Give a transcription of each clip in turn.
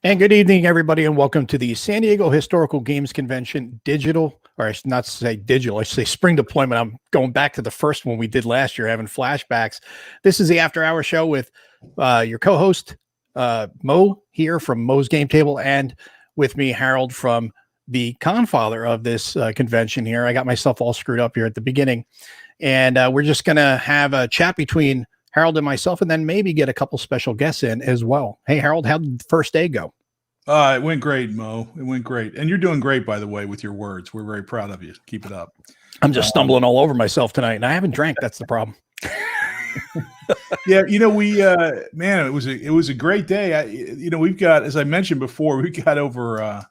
And good evening, everybody, and welcome to the San Diego Historical Games Convention digital, or I should not say digital, I should say spring deployment. I'm going back to the first one we did last year, having flashbacks. This is the After Hour show with your co-host, Mo, here from Mo's Game Table, and with me, Harold, from the confather of this convention here. I got myself all screwed up here at the beginning. And we're just going to have a chat between Harold and myself, and then maybe get a couple special guests in as well. Hey, Harold, how did the first day go? It went great, Mo. It went great. And you're doing great, by the way, with your words. We're very proud of you. Keep it up. I'm just stumbling all over myself tonight, and I haven't drank. That's the problem. Yeah, we man, it was a great day. We've got, as I mentioned before, we got over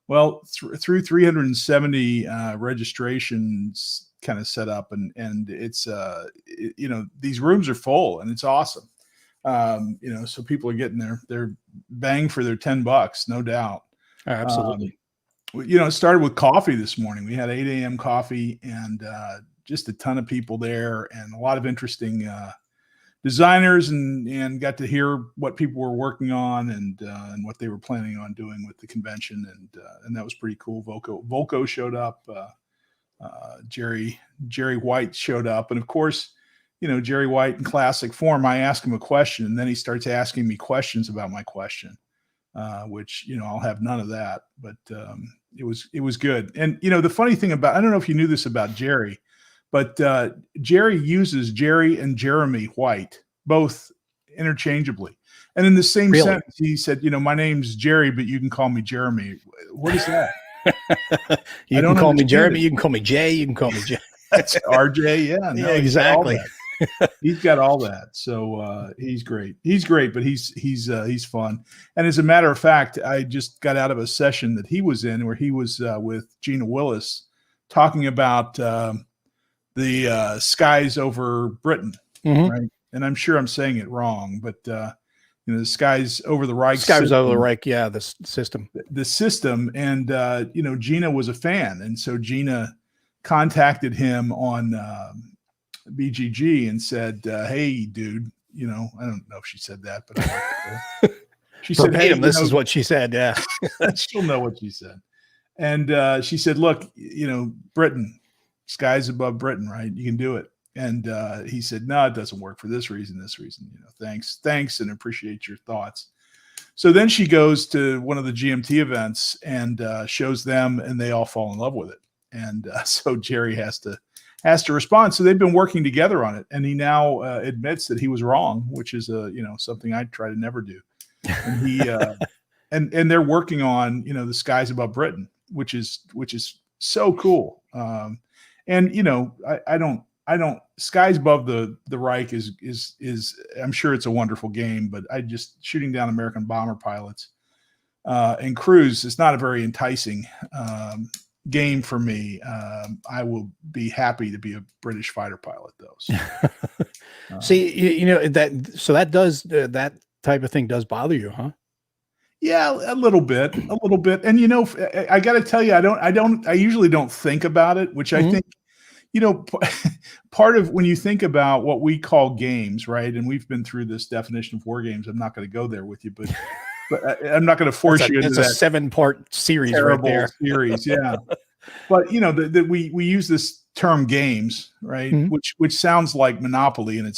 through 370 registrations kind of set up, and it's these rooms are full, and it's awesome. So people are getting their bang for their $10, no doubt. Absolutely. It started with coffee this morning. We had 8 a.m. coffee, and just a ton of people there, and a lot of interesting designers, and got to hear what people were working on and what they were planning on doing with the convention, and that was pretty cool. Volko showed up. Jerry White showed up, and of course, Jerry White in classic form, I ask him a question, and then he starts asking me questions about my question, which, I'll have none of that, but it was good. And, the funny thing I don't know if you knew this about Jerry, but Jerry uses Jerry and Jeremy White both interchangeably. And in the same sentence, he said, my name's Jerry, but you can call me Jeremy. What is that? You can call me Jeremy. You can call me Jay. You can call me Jay. That's RJ. Yeah, no, exactly. He's got all that. So he's great. He's great, but he's fun. And as a matter of fact, I just got out of a session that he was in where he was with Gina Willis talking about the skies over Britain, right? And I'm sure I'm saying it wrong, but the skies over the Reich. Skies over the Reich, yeah, the system. The system, and Gina was a fan, and so Gina contacted him on BGG and said, "Hey, dude, I don't know if she said that, but she said, "Hey, this is what she said." Yeah, she'll know what she said. And she said, "Look, Britain, skies above Britain, right? You can do it." And he said, "No, it doesn't work for this reason. Thanks, and appreciate your thoughts." So then she goes to one of the GMT events and shows them, and they all fall in love with it. And so Jerry has to respond. So they've been working together on it, and he now admits that he was wrong, which is something I try to never do. And he and they're working on the skies above Britain, which is so cool. I don't skies above the Reich is I'm sure it's a wonderful game, but I just shooting down American bomber pilots and crews is not a very enticing game for me. I will be happy to be a British fighter pilot, though. So, see, that type of thing does bother you, huh? Yeah, a little bit. And I got to tell you, I usually don't think about it, which I think, part of when you think about what we call games, right? And we've been through this definition of war games. I'm not going to go there with you, but I'm not going to force you into that. It's a 7-part series, terrible right there. Series, yeah. But we use this term games, right? Which sounds like Monopoly, and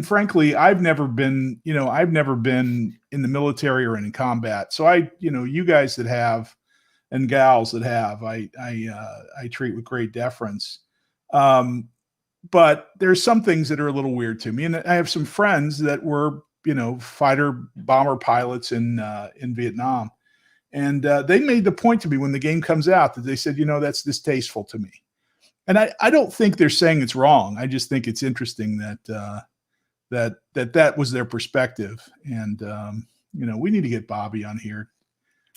frankly, I've never been in the military or in combat. So you guys that have, and gals that have, I treat with great deference. But there's some things that are a little weird to me, and I have some friends that were fighter bomber pilots in Vietnam, and they made the point to me when the game comes out that they said, that's distasteful to me, and I don't think they're saying it's wrong. I just think it's interesting that was their perspective, and we need to get Bobby on here.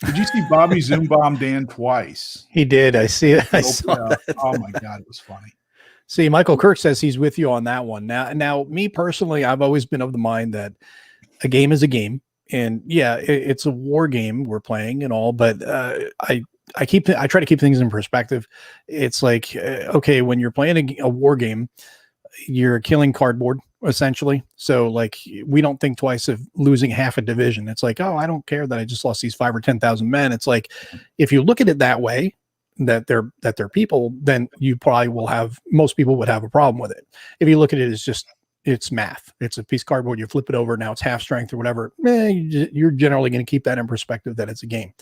Did you see Bobby Zoom bomb Dan twice? He did. I see it. I saw that. Oh my God, it was funny. See, Michael Kirk says he's with you on that one. Now, me personally, I've always been of the mind that a game is a game, and yeah, it's a war game we're playing and all. But I try to keep things in perspective. It's like, okay, when you're playing a war game, you're killing cardboard essentially. So like we don't think twice of losing half a division. It's like, oh, I don't care that I just lost these 5 or 10,000 men. It's like, if you look at it that way, that they're people, then you probably will have, most people would have a problem with it. If you look at it as just, it's math, it's a piece of cardboard, you flip it over, now it's half strength or whatever, you're generally going to keep that in perspective, that it's a game.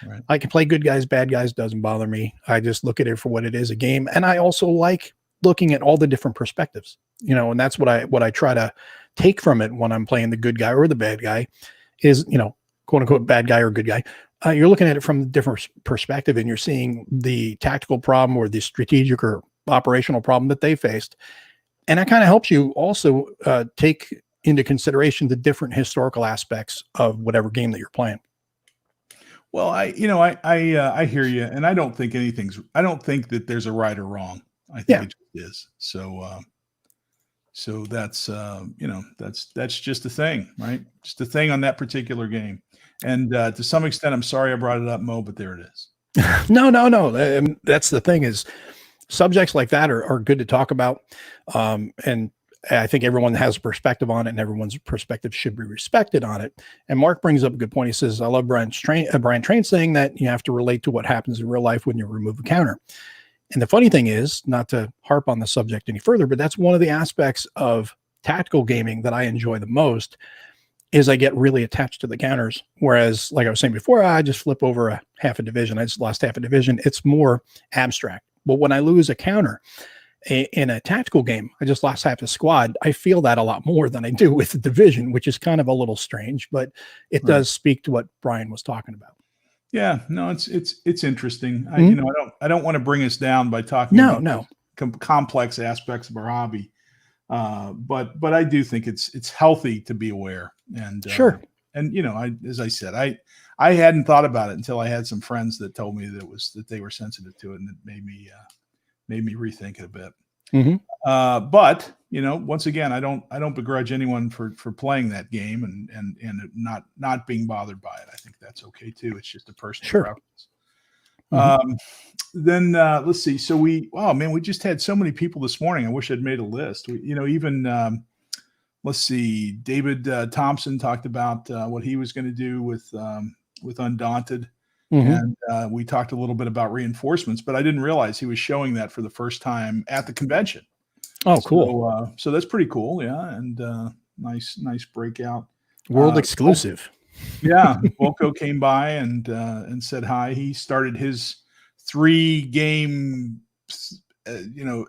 Right. I can play good guys, bad guys, doesn't bother me. I just look at it for what it is, a game. And I also like looking at all the different perspectives, you know, and that's what I try to take from it when I'm playing the good guy or the bad guy is, you know, quote unquote bad guy or good guy. You're looking at it from a different perspective, and you're seeing the tactical problem or the strategic or operational problem that they faced. And that kind of helps you also take into consideration the different historical aspects of whatever game that you're playing. Well, I hear you, and I don't think that there's a right or wrong. I think it is. So that's that's just a thing, right? Just a thing on that particular game. And to some extent, I'm sorry I brought it up, Mo, but there it is. No. That's the thing, is subjects like that are good to talk about. And I think everyone has a perspective on it, and everyone's perspective should be respected on it. And Mark brings up a good point. He says, I love Brian Train saying that you have to relate to what happens in real life when you remove a counter. And the funny thing is, not to harp on the subject any further, but that's one of the aspects of tactical gaming that I enjoy the most, is I get really attached to the counters. Whereas, like I was saying before, I just flip over a half a division. I just lost half a division. It's more abstract. But when I lose a counter in a tactical game, I just lost half a squad. I feel that a lot more than I do with the division, which is kind of a little strange, but it does speak to what Brian was talking about. Yeah, no, it's interesting. I don't want to bring us down by talking about complex aspects of our hobby. But I do think it's healthy to be aware, and sure. And as I said, I hadn't thought about it until I had some friends that told me that they were sensitive to it, and it made me rethink it a bit. Mm-hmm. But once again, I don't begrudge anyone for playing that game and not being bothered by it. I think that's okay too. It's just a personal preference. Mm-hmm. Then let's see. So we just had so many people this morning. I wish I'd made a list. Let's see. David Thompson talked about what he was going to do with Undaunted. Mm-hmm. And we talked a little bit about reinforcements, but I didn't realize he was showing that for the first time at the convention. Oh, cool. So that's pretty cool. Yeah. And nice breakout. World exclusive. Yeah. Volko came by and said hi. He started his 3-game,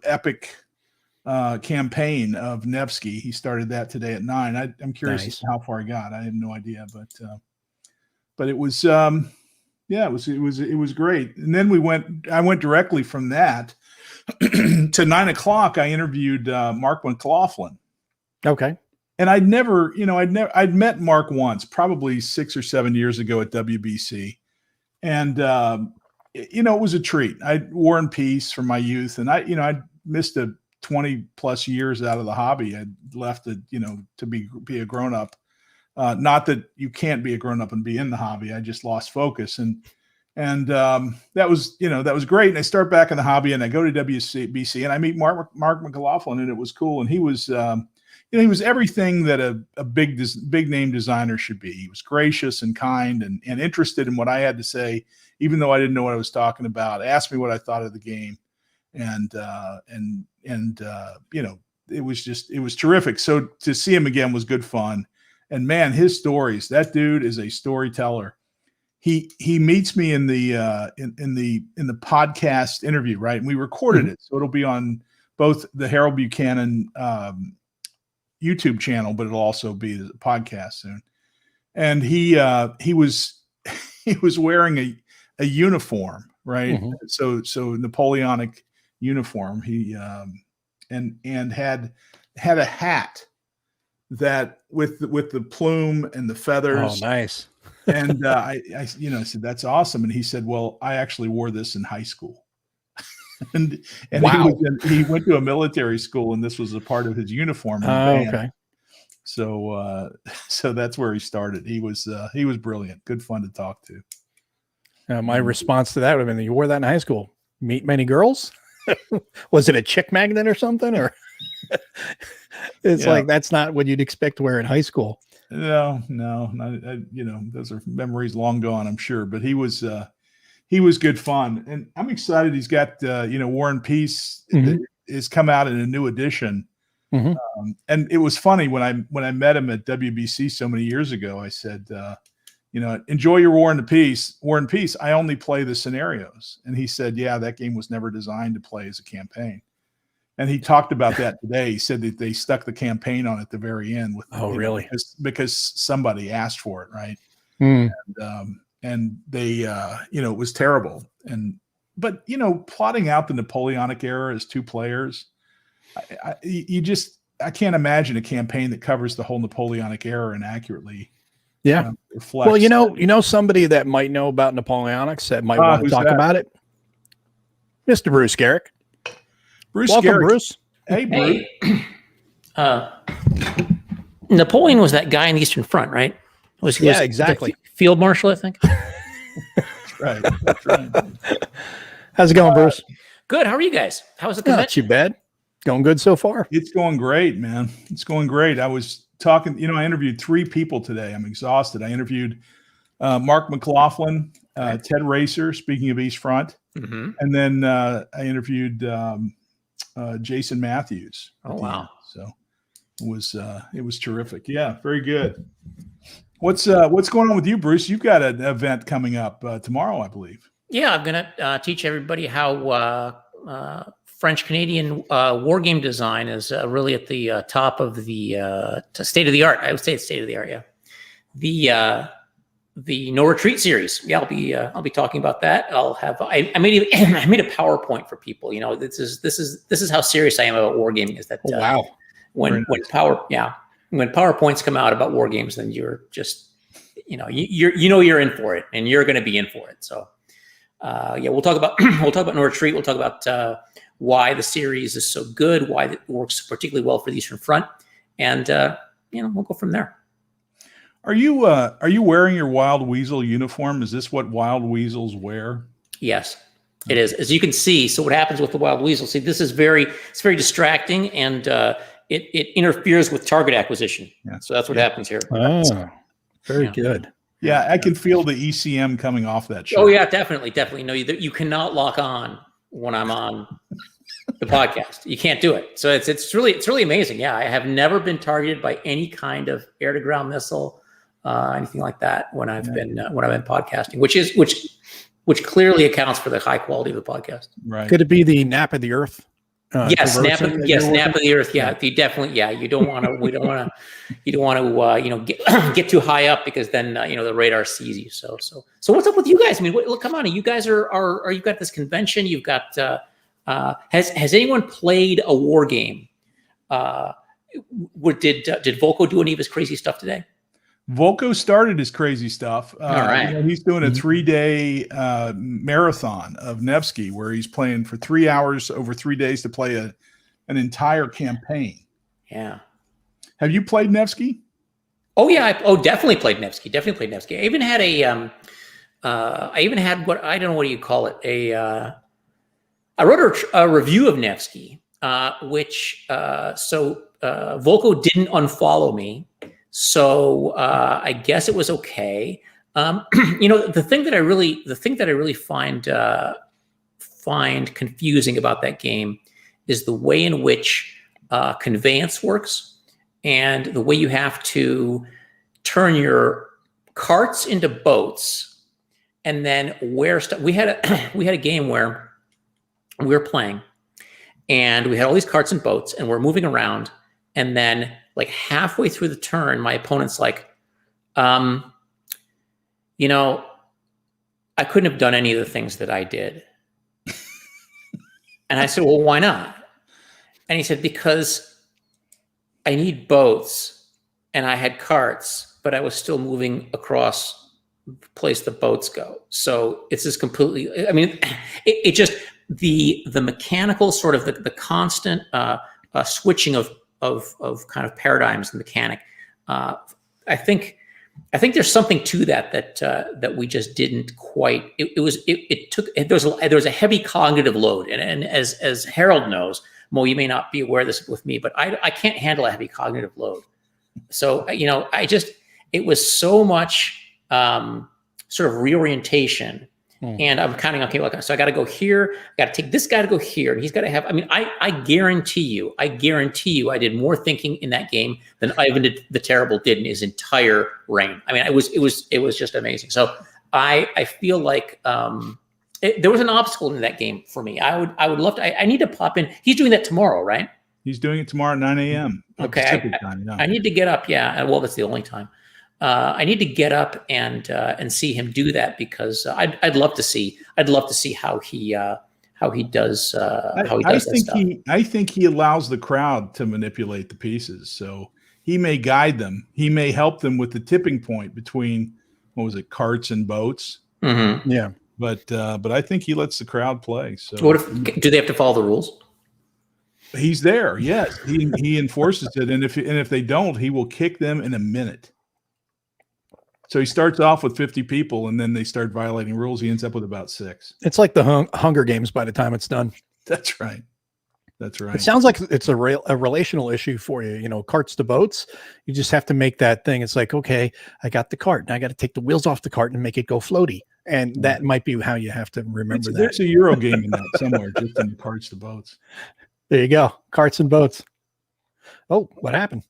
epic campaign of Nevsky. He started that today at 9. I'm curious as to how far he got. I have no idea, but it was, it was great. And then I went directly from that to 9 o'clock. I interviewed Mark McLaughlin. Okay. And I'd met Mark once, probably 6 or 7 years ago at WBC. And, it was a treat. I War and Peace from my youth. And I missed 20 plus years out of the hobby. I left it, to be a grown up. Not that you can't be a grown up and be in the hobby. I just lost focus. And that was great. And I start back in the hobby, and I go to WBC, and I meet Mark McLaughlin, and it was cool. And he was, he was everything that a big name designer should be. He was gracious and kind and interested in what I had to say, even though I didn't know what I was talking about. Asked me what I thought of the game, and it was terrific. So to see him again was good fun. And man, his stories, that dude is a storyteller. He meets me in the podcast interview, right? And we recorded it, so it'll be on both the Harold Buchanan YouTube channel, but it'll also be the podcast soon. And he was wearing a uniform, right? Mm-hmm. So Napoleonic uniform. He and had a hat that with the plume and the feathers. Oh, nice. And I said, that's awesome. And he said, well, I actually wore this in high school. and wow. He went to a military school, and this was a part of his uniform. Okay. So that's where he started. He was brilliant. Good fun to talk to. My response to that would have been, you wore that in high school. Meet many girls? Was it a chick magnet or something? Or It's like, that's not what you'd expect to wear in high school. No, those are memories long gone, I'm sure. But he was good fun, and I'm excited. He's got War and Peace is come out in a new edition, and it was funny when I met him at WBC so many years ago. I said, enjoy your War and Peace. I only play the scenarios, and he said, yeah, that game was never designed to play as a campaign. And he talked about that today. He said that they stuck the campaign on at the very end with really? Because somebody asked for it, right? And they it was terrible. But plotting out the Napoleonic era as two players, I can't imagine a campaign that covers the whole Napoleonic era and accurately reflects. Well, somebody that might know about Napoleonics that might want to talk about it. Mr. Bruce Garrick. Welcome, Garrick. Bruce. Hey, Bruce. Napoleon was that guy in the Eastern Front, right? Exactly. Field Marshal, I think. That's right. How's it going, Bruce? Good. How are you guys? How's the convention? Not too bad. Going good so far. It's going great, man. It's going great. I was talking, I interviewed 3 people today. I'm exhausted. I interviewed Mark McLaughlin, Ted Racer, speaking of East Front. And then I interviewed Jason Matthews. Oh, wow. So it was terrific. Yeah, very good. What's going on with you, Bruce? You've got an event coming up tomorrow, I believe. Yeah, I'm going to teach everybody how French-Canadian war game design is really at the top of the state of the art. I would say it's state of the art, yeah. The No Retreat series. Yeah, I'll be talking about that. I made a PowerPoint for people. This is how serious I am about wargaming. Is that wow. When PowerPoints come out about war games, then you're just you're in for it, and you're going to be in for it. So we'll talk about No Retreat. We'll talk about why the series is so good, why it works particularly well for the Eastern Front, and we'll go from there. Are you wearing your Wild Weasel uniform? Is this what Wild Weasels wear? Yes, it is. As you can see, so what happens with the Wild Weasel? See, this is very distracting, and it interferes with target acquisition. Yeah. So that's what happens here. Oh, very good. Yeah, I can feel the ECM coming off that show. Oh yeah, definitely. No, you cannot lock on when I'm on the podcast. You can't do it. So it's really amazing. Yeah, I have never been targeted by any kind of air to ground missile. Anything like that when I've been podcasting, which clearly accounts for the high quality of the podcast. Right? Could it be the nap of the earth? Yes, nap of the earth. Yeah, you definitely. Yeah, you don't want to. You don't want to. Get too high up because then the radar sees you. So what's up with you guys? I mean, look, come on. You guys are you've got this convention. You've got. Has anyone played a war game? Did Volko do any of his crazy stuff today? Volko started his crazy stuff. All right. He's doing a 3-day marathon of Nevsky where he's playing for 3 hours over 3 days to play an entire campaign. Yeah. Have you played Nevsky? Oh yeah. Definitely played Nevsky. I even had what, I don't know, what do you call it? I wrote a review of Nevsky, which Volko didn't unfollow me. So I guess it was okay. The thing that I really find confusing about that game is the way in which conveyance works and the way you have to turn your carts into boats and then where stuff. We had a game where we were playing and we had all these carts and boats and we're moving around, and then like halfway through the turn, my opponent's like, I couldn't have done any of the things that I did. And I said, well, why not? And he said, because I need boats and I had carts, but I was still moving across the place the boats go. So it's just completely, it just, the mechanical sort of the constant switching of kind of paradigms and mechanic. I think there's something to that we just didn't quite. There was a heavy cognitive load, and as Harold knows, Mo, you may not be aware of this with me, but I can't handle a heavy cognitive load. So, it was so much sort of reorientation. And I'm counting on, okay, so I got to go here. I got to take this guy to go here. And he's got to have, I guarantee you, I did more thinking in that game than Ivan the Terrible did in his entire reign. It was just amazing. So I feel like there was an obstacle in that game for me. I would love to, I need to pop in. He's doing that tomorrow, right? He's doing it tomorrow at 9 a.m. Okay. I need to get up. Yeah. Well, that's the only time. I need to get up and see him do that, because I'd love to see how he does that stuff. I think he allows the crowd to manipulate the pieces, so he may guide them. He may help them with the tipping point between, what was it, carts and boats. Mm-hmm. Yeah, but I think he lets the crowd play. So do they have to follow the rules? He's there. Yes, he enforces it, and if they don't, he will kick them in a minute. So he starts off with 50 people, and then they start violating rules. He ends up with about 6. it's like the Hunger Games by the time it's done. That's right. That's right. It sounds like it's a relational issue for you. Carts to boats. You just have to make that thing. It's like, okay, I got the cart, and I got to take the wheels off the cart and make it go floaty. And that might be how you have to remember that. There's a Euro game in that somewhere, just in the carts to boats. There you go, carts and boats. Oh, what happened?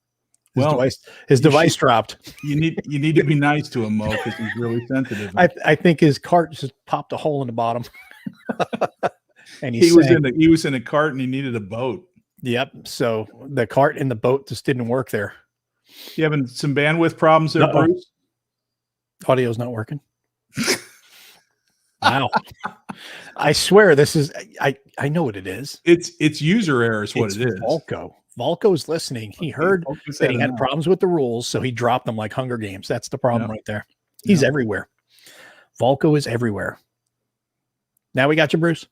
His device dropped. You need to be nice to him, Mo, because he's really sensitive. I think his cart just popped a hole in the bottom. And he was in a cart and he needed a boat. Yep. So the cart and the boat just didn't work there. You having some bandwidth problems there, Bruce? Audio's not working. Wow. I swear this is I know what it is. It's user error is what it is. Volko's listening. He heard that he had problems with the rules, so he dropped them like Hunger Games. That's the problem right there. He's everywhere. Volko is everywhere. Now we got you, Bruce.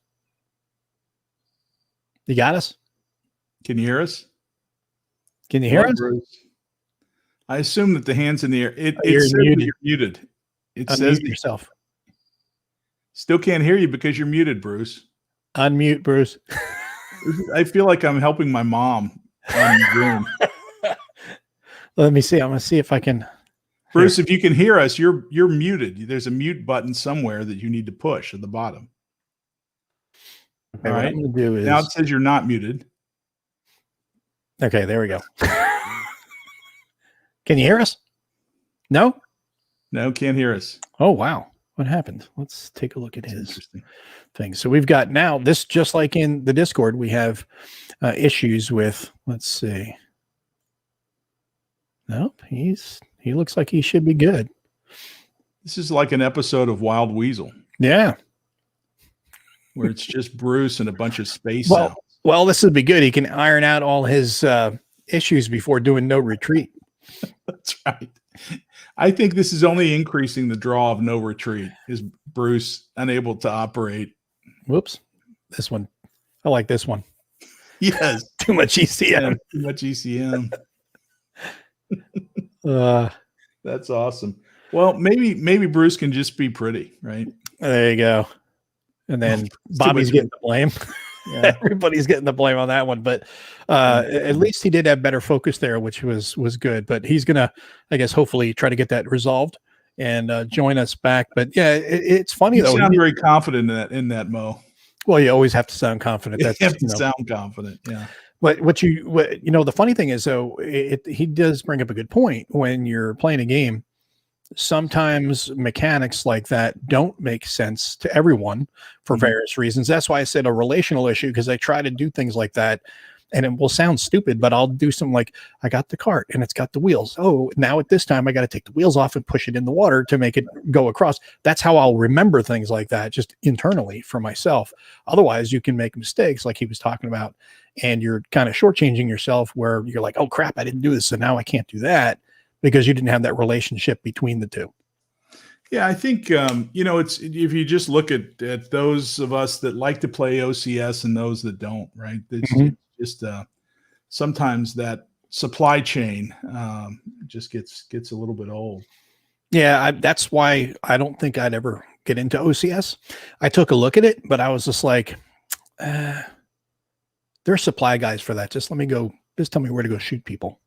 You got us? Can you hear us? Can you hear us? Bruce? I assume that the hands in the air. It says muted. You're muted. It Unmute says yourself. Still can't hear you because you're muted, Bruce. Unmute, Bruce. I feel like I'm helping my mom on Zoom. Let me see. I'm going to see if I can. Bruce, if you can hear us, you're muted. There's a mute button somewhere that you need to push at the bottom. Okay, all right. I'm going to do is now it says you're not muted. Okay, there we go. Can you hear us? No? No, can't hear us. Oh, wow. What happened? Let's take a look at his thing. So we've got now this, just like in the Discord, we have issues with, let's see. Nope. He looks like he should be good. This is like an episode of Wild Weasel. Yeah. Where it's just Bruce and a bunch of space sounds. Well, this would be good. He can iron out all his issues before doing No Retreat. That's right. I think this is only increasing the draw of No Retreat. Is Bruce unable to operate? Whoops. This one. I like this one. Yes. Too much ECM. Yeah, too much ECM. That's awesome. Well, maybe Bruce can just be pretty, right? There you go. And then Bobby's getting the blame. Yeah. Everybody's getting the blame on that one, but at least he did have better focus there, which was good. But he's gonna, I guess, hopefully try to get that resolved and join us back. But yeah, it's funny though. You sound very confident in that, Mo. Well, you always have to sound confident. That's you have to sound confident. Yeah. But the funny thing is, though, he does bring up a good point. When you're playing a game, sometimes mechanics like that don't make sense to everyone for various reasons. That's why I said a relational issue, because I try to do things like that and it will sound stupid, but I'll do something like, I got the cart and it's got the wheels. Oh, now at this time I got to take the wheels off and push it in the water to make it go across. That's how I'll remember things like that, just internally for myself. Otherwise you can make mistakes like he was talking about, and you're kind of shortchanging yourself where you're like, oh crap, I didn't do this, so now I can't do that, because you didn't have that relationship between the two. Yeah, I think, it's, if you just look at those of us that like to play OCS and those that don't, right? It's just sometimes that supply chain just gets a little bit old. Yeah, that's why I don't think I'd ever get into OCS. I took a look at it, but I was just like, There are supply guys for that. Just tell me where to go shoot people.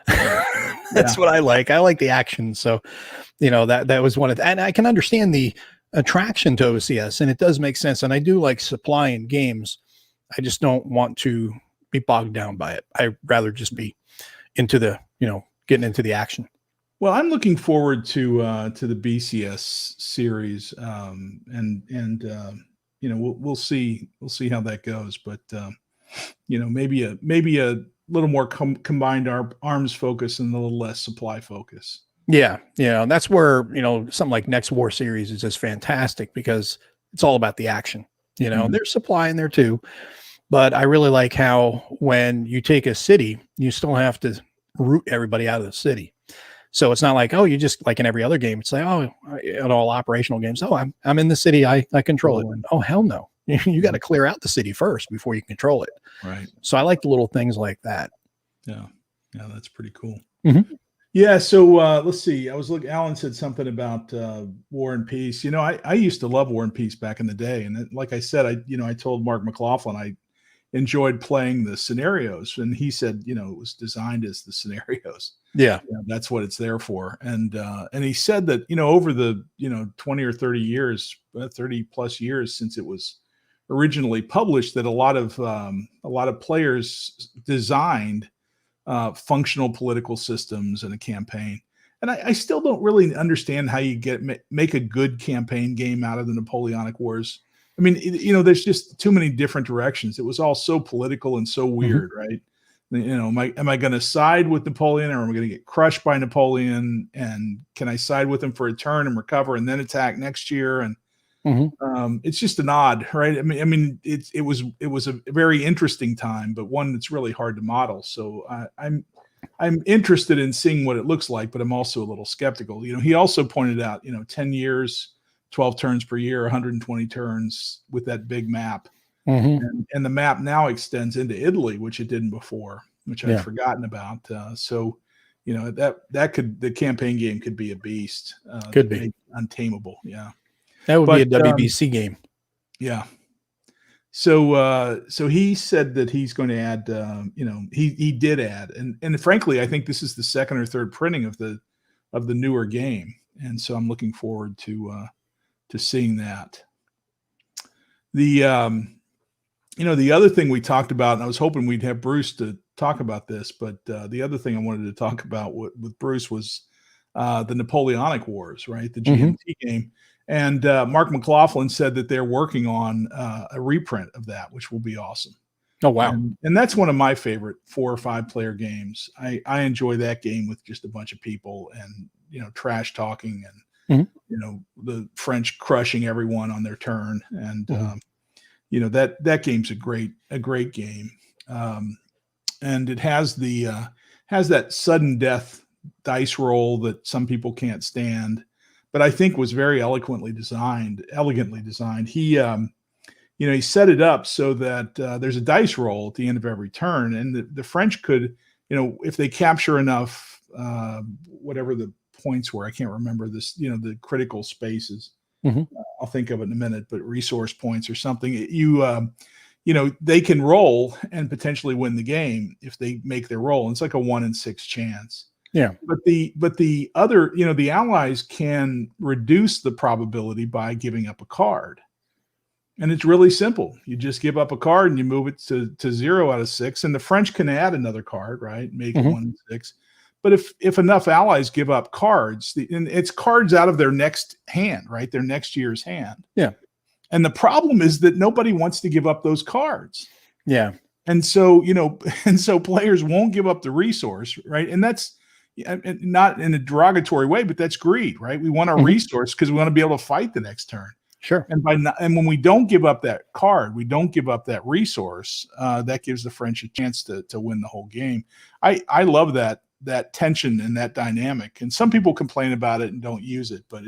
That's what I like. I like the action. So, that was one of and I can understand the attraction to OCS, and it does make sense. And I do like supplying games. I just don't want to be bogged down by it. I'd rather just be into the, getting into the action. Well, I'm looking forward to the BCS series, we'll see how that goes. But maybe a little more combined arms focus and a little less supply focus. Yeah, that's where something like Next War series is just fantastic because it's all about the action. There's supply in there too, but I really like how when you take a city, you still have to root everybody out of the city. So it's not like, oh, you just like in every other game, it's like, oh, in all operational games, oh, I'm in the city, I control it. Oh, hell no. You got to clear out the city first before you control it. Right. So I like the little things like that. Yeah. Yeah, that's pretty cool. Mm-hmm. Yeah. So let's see. Alan said something about War and Peace. I used to love War and Peace back in the day. And like I said, I told Mark McLaughlin I enjoyed playing the scenarios, and he said, it was designed as the scenarios. Yeah. That's what it's there for. And he said that, over the, 20 or 30 years, 30 plus years since it was originally published, that a lot of players designed functional political systems in a campaign. And I still don't really understand how you make a good campaign game out of the Napoleonic Wars. I mean, there's just too many different directions. It was all so political and so weird, right? Am I going to side with Napoleon, or am I going to get crushed by Napoleon? And can I side with him for a turn and recover and then attack next year? And it's just an odd, right? I mean, it was a very interesting time, but one that's really hard to model. So I'm interested in seeing what it looks like, but I'm also a little skeptical. He also pointed out, 10 years. 12 turns per year, 120 turns with that big map. And the map now extends into Italy, which it didn't before, which I'd forgotten about. So, the campaign game could be a beast. Could be untamable. Yeah. That would be a WBC game. Yeah. So he said that he's going to add, he did add, and frankly, I think this is the second or third printing of the newer game. And so I'm looking forward to seeing that. The other thing we talked about, and I was hoping we'd have Bruce to talk about this, but the other thing I wanted to talk about with Bruce was the Napoleonic Wars, right? The GMT game. And Mark McLaughlin said that they're working on a reprint of that, which will be awesome. Oh, wow. And that's one of my favorite 4 or 5 player games. I enjoy that game with just a bunch of people and, trash talking and, the French crushing everyone on their turn. And, that game's a great game. And it has has that sudden death dice roll that some people can't stand, but I think was very elegantly designed. He set it up so that there's a dice roll at the end of every turn, and the French could, if they capture enough, whatever the points were, I can't remember this, the critical spaces. I'll think of it in a minute, but resource points or something. They can roll and potentially win the game if they make their roll. And it's like a 1 in 6 chance. Yeah. But the other, the allies can reduce the probability by giving up a card. And it's really simple. You just give up a card and you move it to 0 out of 6. And the French can add another card, right? Make it 1 in 6. But if enough allies give up cards, and it's cards out of their next hand, right? Their next year's hand. Yeah. And the problem is that nobody wants to give up those cards. Yeah. And so, players won't give up the resource, right? And that's not in a derogatory way, but that's greed, right? We want our resource because we want to be able to fight the next turn. Sure. And when we don't give up that card, we don't give up that resource, that gives the French a chance to win the whole game. I love that tension and that dynamic. And some people complain about it and don't use it, but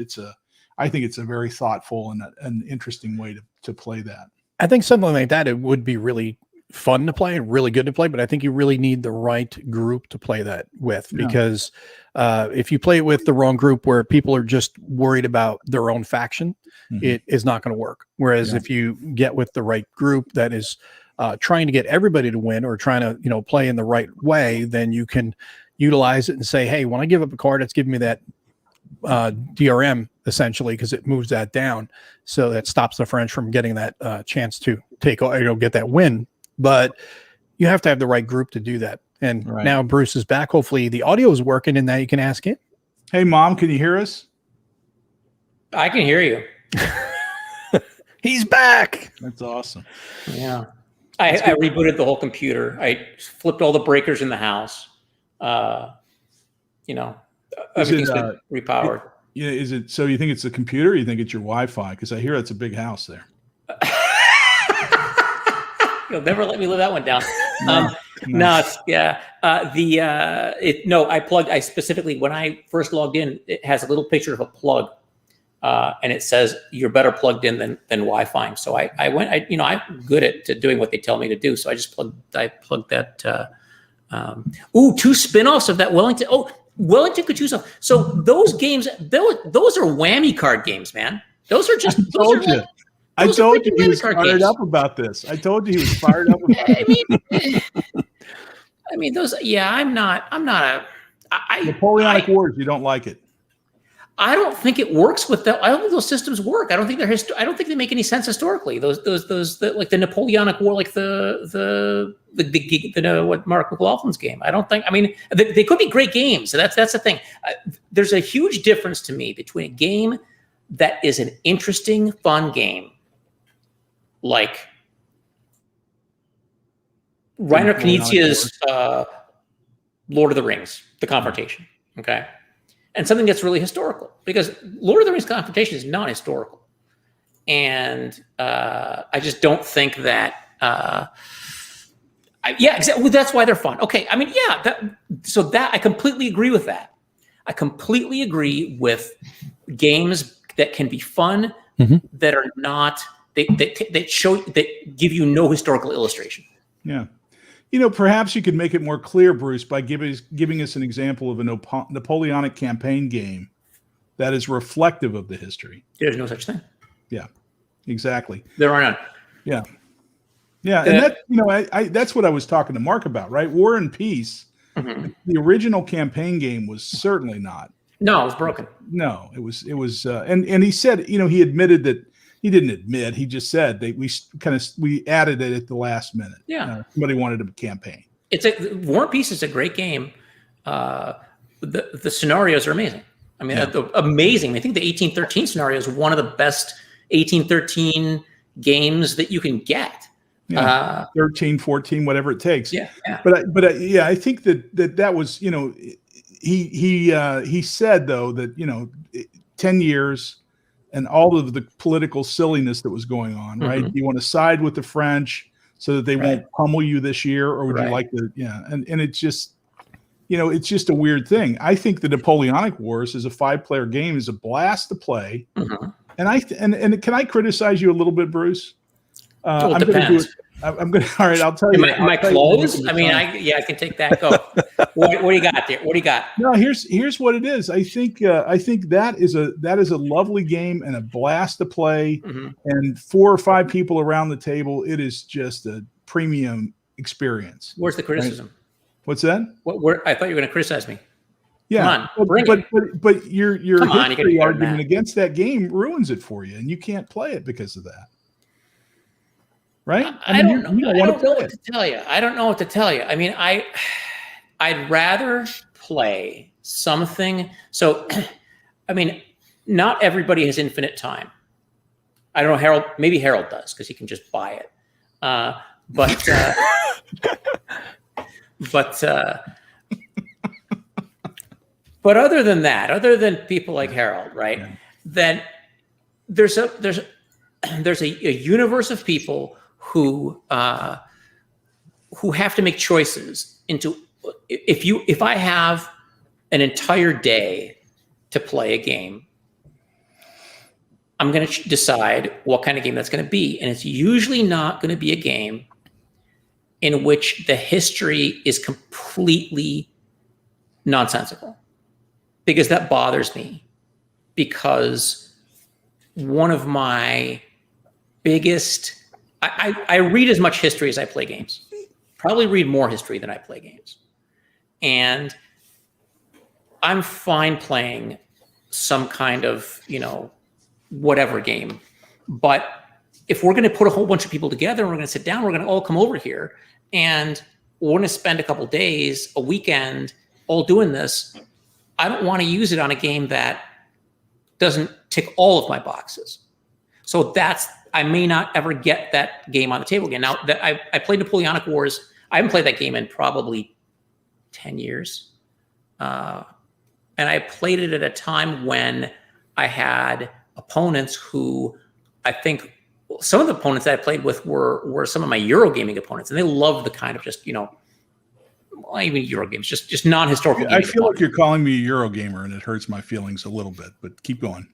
I think it's a very thoughtful and an interesting way to play that. I think something like that, it would be really fun to play and really good to play, but I think you really need the right group to play that with, because if you play it with the wrong group where people are just worried about their own faction, it is not going to work. Whereas if you get with the right group that is trying to get everybody to win, or trying to, you know, play in the right way, then you can utilize it and say, hey, when I give up a card, it's giving me that DRM essentially, because it moves that down, so that stops the French from getting that chance to take, you know, get that win. But you have to have the right group to do that. And now Bruce is back. Hopefully the audio is working, and now you can ask him. Hey, Mom, can you hear us? I can hear you. He's back. That's awesome. Yeah. I rebooted the whole computer. I flipped all the breakers in the house. You know, everything's been repowered. Is it, so you think it's the computer, or you think it's your Wi-Fi? Because I hear it's a big house there. You'll never let me live that one down. No, it's, I specifically, when I first logged in, it has a little picture of a plug, and it says you're better plugged in than Wi-Fi. So I'm good at doing what they tell me to do. So I just plugged that. 2 spin-offs of that Wellington. Oh, Wellington could choose. So those games, those are whammy card games, man. Those are just. I told you he was fired up about this. I told you he was fired up about it. I mean, those. Yeah, I'm not a. Napoleonic Wars. You don't like it. I don't think it works with that. I don't think those systems work. I don't think I don't think they make any sense historically. Those like the Napoleonic War, like the what Mark McLaughlin's game. I don't think. I mean, they could be great games. So that's the thing. There's a huge difference to me between a game that is an interesting, fun game, like Reiner Knizia's Lord of the Rings, The Confrontation. Okay. And something that's really historical, because Lord of the Rings Confrontation is not historical. And I just don't think that, exactly. Well, that's why they're fun. Okay. I mean, I completely agree with that. I completely agree with games that can be fun, that are not, that give you no historical illustration. Yeah. You know, perhaps you could make it more clear, Bruce, by giving us an example of a Napoleonic campaign game that is reflective of the history. There's no such thing. Yeah, exactly. There are none. Yeah. Yeah. And that, you know, that's what I was talking to Mark about, right? War and Peace. The original campaign game was certainly not. No, it was broken. No, it was, and he said, you know, he admitted that. He didn't admit. He just said that we added it at the last minute. Yeah, somebody wanted a campaign. War and Peace is a great game. The scenarios are amazing. I mean, amazing. I think the 1813 scenario is one of the best 1813 games that you can get. 13, 14, whatever it takes. Yeah. But I think that was, you know, he said though that, you know, 10 years. And all of the political silliness that was going on, right? You want to side with the French so that they won't pummel you this year, or would you like to? Yeah, and it's just, you know, it's just a weird thing. I think the Napoleonic Wars is a 5-player game, is a blast to play. And can I criticize you a little bit, Bruce? Well, it depends. I'm going to. All right, I'll tell you. My clothes. I mean, I can take that. Go. What do you got there? What do you got? No, here's what it is. I think that is a lovely game and a blast to play. And 4 or 5 people around the table, it is just a premium experience. Where's the criticism? Right? What's that? I thought you were going to criticize me. Yeah, come on, but your history argument against that game ruins it for you, and you can't play it because of that. Right? I don't know. I don't know what to tell you. I don't know what to tell you. I mean, I'd rather play something. So, I mean, not everybody has infinite time. I don't know, Harold. Maybe Harold does, because he can just buy it. But other than that, other than people like Harold, right? Then there's a universe of people who have to make choices into, if I have an entire day to play a game, I'm going to decide what kind of game that's going to be. And it's usually not going to be a game in which the history is completely nonsensical, because that bothers me, because one of my biggest, I read as much history as I play games, probably read more history than I play games. And I'm fine playing some kind of, whatever game. But if we're going to put a whole bunch of people together and we're going to sit down, we're going to all come over here and we're going to spend a couple days, a weekend, all doing this, I don't want to use it on a game that doesn't tick all of my boxes. So I may not ever get that game on the table again. Now, I played Napoleonic Wars. I haven't played that game in probably 10 years. And I played it at a time when I had opponents who, I think some of the opponents that I played with were some of my Eurogaming opponents, and they loved the kind of just, well, even Euro games, just non-historical. I feel like you're calling me a Eurogamer, and it hurts my feelings a little bit. But keep going.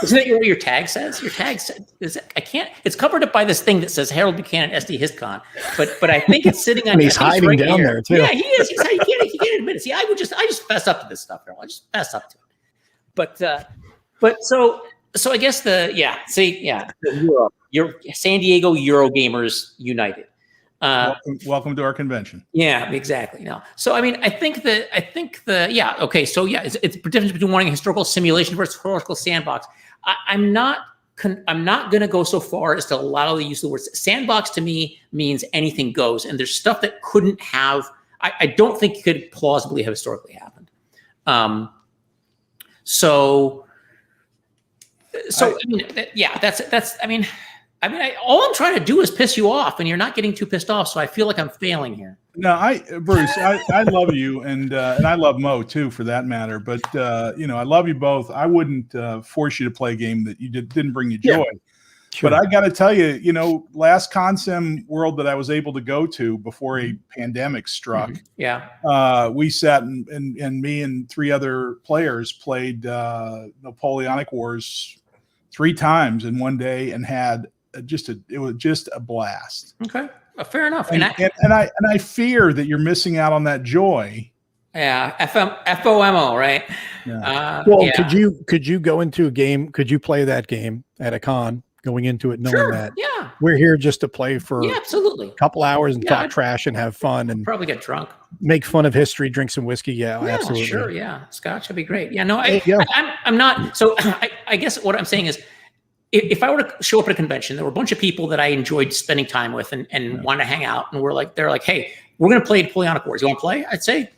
Isn't that what your tag says? Your tag says, I can't. It's covered up by this thing that says Harold Buchanan SD Hist Con, but I think it's sitting on. He's hiding right down there too. Yeah, he is. He can't admit it. See, I just fess up to this stuff, Harold. I just fess up to it. But so I guess your San Diego Eurogamers United. Welcome to our convention. Yeah, exactly. No, so I mean, I think okay. So yeah, it's the difference between wanting a historical simulation versus historical sandbox. I'm not going to go so far as to allow the use of the word sandbox. To me, means anything goes, and there's stuff that couldn't have. I don't think could plausibly have historically happened. So I mean, that's. I mean, all I'm trying to do is piss you off, and you're not getting too pissed off. So I feel like I'm failing here. No, Bruce, I love you, and I love Mo too, for that matter. But I love you both. I wouldn't force you to play a game that didn't bring you joy. Yeah, sure. But I got to tell you, last Consim World that I was able to go to before a pandemic struck, we sat and me and 3 other players played Napoleonic Wars 3 times in one day and had. It was just a blast. Okay, fair enough. And I fear that you're missing out on that joy. Yeah, FOMO, right? Yeah. Could you go into a game? Could you play that game at a con, going into it knowing that we're here just to play for absolutely a couple hours and talk trash and have fun and probably get drunk, make fun of history, drink some whiskey. Yeah, absolutely. Sure. Yeah, scotch would be great. Yeah, no, I'm not. So I guess what I'm saying is, if I were to show up at a convention, there were a bunch of people that I enjoyed spending time with and wanted to hang out, and they're like, hey, we're going to play Napoleonic Wars. You want to play? I'd say,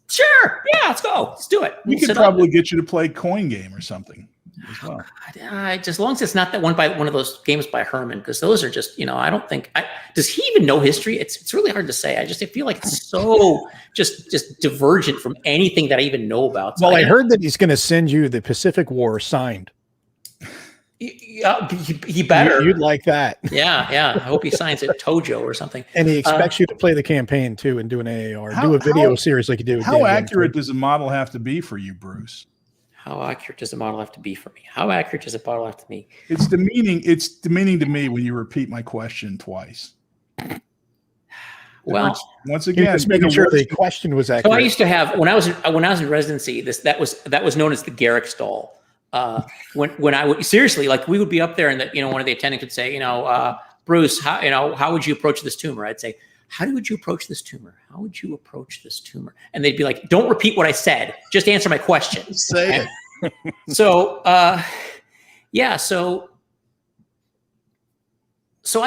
sure. Yeah, let's go. Let's do it. We could probably get you to play Coin Game or something as well. As long as it's not that one of those games by Herman, because those are just, I don't think, does he even know history? It's really hard to say. I feel like it's so just divergent from anything that I even know about. So I heard that he's going to send you the Pacific War signed. He better. You'd like that. Yeah. I hope he signs it Tojo or something. And he expects you to play the campaign too and do an AAR, do a video series like you do. How accurate does a model have to be for you, Bruce? How accurate does a model have to be for me? How accurate does a model have to be? It's demeaning. It's demeaning to me when you repeat my question twice. Well, once again, just making sure the question was accurate. So I used to have when I was in residency. That was known as the Garrick stall. When I would seriously, like, we would be up there and one of the attendants would say, Bruce, how would you approach this tumor? I'd say, how would you approach this tumor? How would you approach this tumor? And they'd be like, don't repeat what I said. Just answer my question. Say it. So I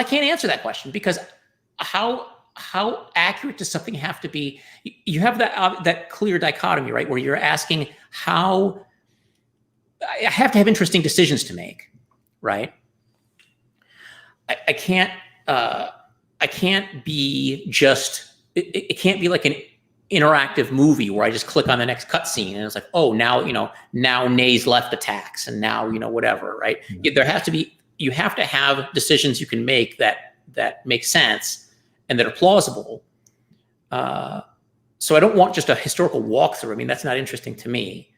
can't answer that question, because how accurate does something have to be? You have that clear dichotomy, right? Where you're asking how. I have to have interesting decisions to make, right? I can't be just. It can't be like an interactive movie where I just click on the next cutscene and it's like, oh, now Nay's left attacks and now whatever, right? Mm-hmm. You have to have decisions you can make that make sense and that are plausible. So I don't want just a historical walkthrough. I mean, that's not interesting to me.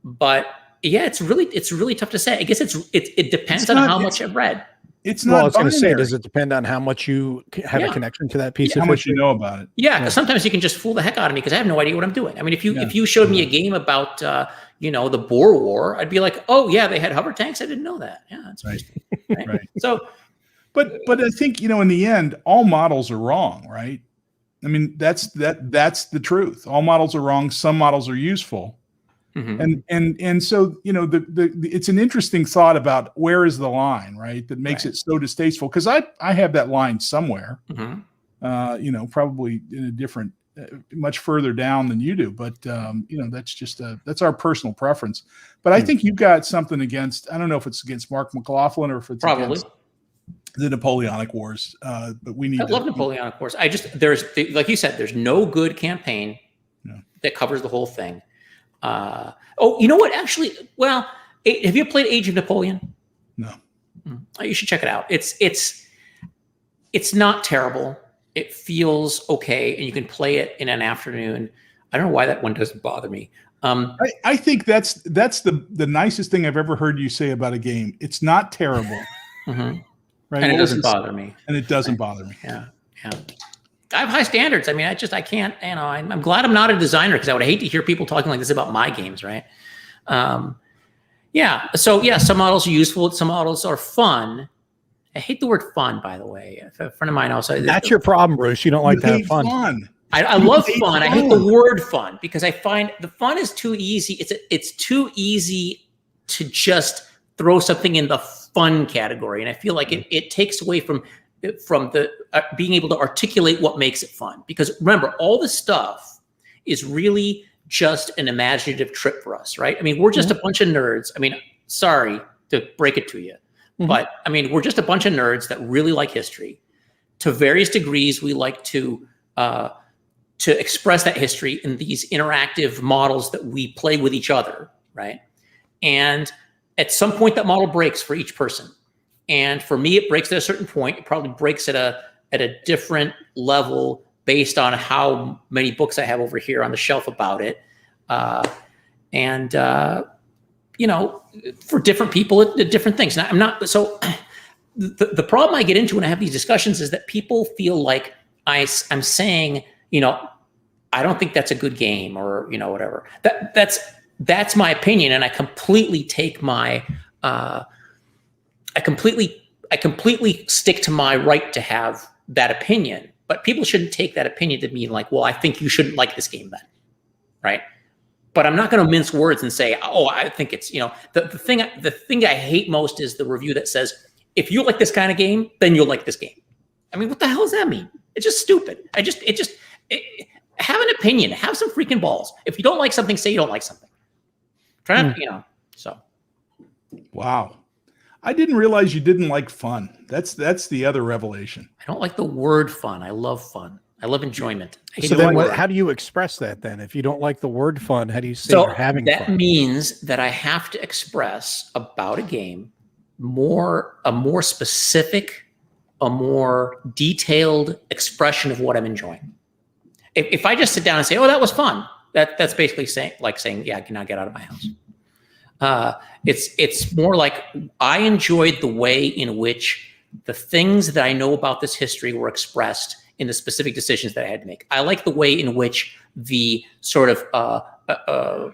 But yeah, it's really tough to say. I guess it depends on how much I've read. It's Well, I not was going to say, binary. does it depend on how much you have a Yeah. connection to that piece How of much you history? know about it. Yeah, because sometimes you can just fool the heck out of me because I have no idea what I'm doing. I mean, if you showed me a game about the Boer War, I'd be like, oh yeah, they had hover tanks. I didn't know that. Yeah, that's interesting. Right. Right. So, But I think, in the end, all models are wrong, right? I mean, that's the truth. All models are wrong. Some models are useful. mhm. And so, it's an interesting thought about where is the line, right? That makes Right. it so distasteful. Because I have that line somewhere, Mhm. probably in a different, much further down than you do. But that's just that's our personal preference. But I think you've got something against. I don't know if it's against Mark McLaughlin or if it's Probably. against the Napoleonic Wars. But we need I love Napoleonic Wars. Like you said, there's no good campaign that covers the whole thing. You know what? Actually, well, have you played Age of Napoleon? No. Oh, you should check it out. It's not terrible. It feels okay, and you can play it in an afternoon. I don't know why that one doesn't bother me. I think that's the nicest thing I've ever heard you say about a game. It's not terrible, Mhm. right? And it doesn't bother me. And it doesn't bother me. Yeah. I have high standards. I mean, I can't, I'm glad I'm not a designer because I would hate to hear people talking like this about my games, right? Yeah. So yeah, some models are useful. Some models are fun. I hate the word fun, by the way. A friend of mine also. That's your problem, Bruce. You don't like to have hate fun. I love fun. I hate the word fun because I find the fun is too easy. It's too easy to just throw something in the fun category, and I feel like it takes away from the being able to articulate what makes it fun. Because remember, all this stuff is really just an imaginative trip for us, right? I mean, we're just a bunch of nerds. I mean, sorry to break it to you, but I mean, we're just a bunch of nerds that really like history. To various degrees, we like to express that history in these interactive models that we play with each other, right? And at some point, that model breaks for each person. And for me, it breaks at a certain point. It probably breaks at a different level based on how many books I have over here on the shelf about it. For different people, different things. Now, I'm not so. The problem I get into when I have these discussions is that people feel like I'm saying, I don't think that's a good game, or whatever. That's my opinion, and I completely take my. I completely stick to my right to have that opinion, but people shouldn't take that opinion to mean like, well, I think you shouldn't like this game then, right? But I'm not going to mince words and say, oh, I think it's, the thing I hate most is the review that says, if you like this kind of game, then you'll like this game. I mean, what the hell does that mean? It's just stupid. Have an opinion, have some freaking balls. If you don't like something, say you don't like something. Try not, so. Wow. I didn't realize you didn't like fun. That's the other revelation. I don't like the word fun. I love fun. I love enjoyment. So then how do you express that then? If you don't like the word fun, how do you say you're having fun? That means that I have to express about a game a more specific, a more detailed expression of what I'm enjoying. If I just sit down and say, oh, that was fun, that's basically saying, yeah, I can now get out of my house. It's more like I enjoyed the way in which the things that I know about this history were expressed in the specific decisions that I had to make. I like the way in which the sort of a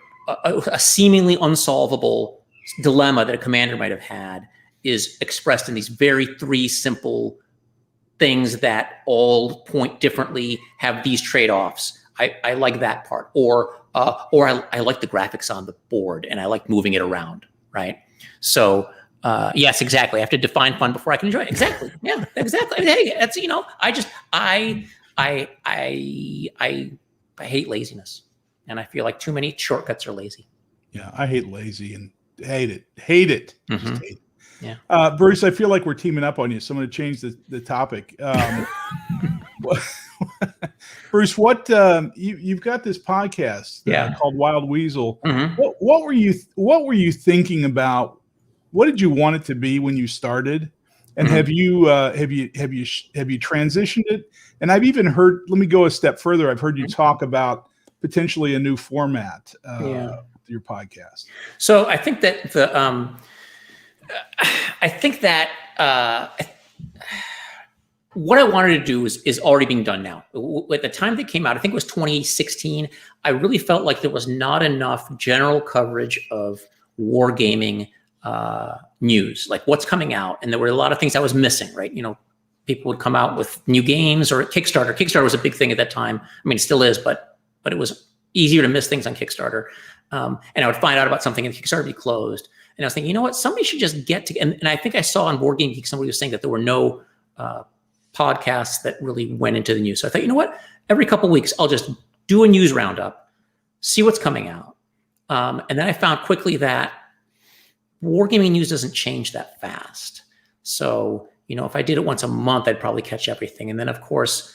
seemingly unsolvable dilemma that a commander might have had is expressed in these very three simple things that all point differently, have these trade-offs. I like that part. Or I like the graphics on the board and I like moving it around, right? So yes, exactly. I have to define fun before I can enjoy it. Exactly. Yeah, exactly. Hey, that's, I hate laziness, and I feel like too many shortcuts are lazy. Yeah, I hate lazy and hate it. Just hate it. Yeah. Bruce, I feel like we're teaming up on you, so I'm going to change the topic. Bruce, what you've got this podcast called Wild Weasel. What were you thinking about? What did you want it to be when you started? And have you transitioned it? And I've even heard. Let me go a step further. I've heard you talk about potentially a new format with your podcast. So I think that what I wanted to do is already being done now. At the time that came out, I think it was 2016, I really felt like there was not enough general coverage of wargaming news, like what's coming out. And there were a lot of things I was missing, right? You know, people would come out with new games or Kickstarter. Kickstarter was a big thing at that time. I mean, it still is, but it was easier to miss things on Kickstarter. And I would find out about something and Kickstarter would be closed. And I was thinking, you know what, somebody should just get to, and I think I saw on Board Game Geek, somebody was saying that there were no podcasts that really went into the news. So I thought, you know what, every couple of weeks, I'll just do a news roundup, see what's coming out. And then I found quickly that wargaming news doesn't change that fast. So, you know, if I did it once a month, I'd probably catch everything. And then of course,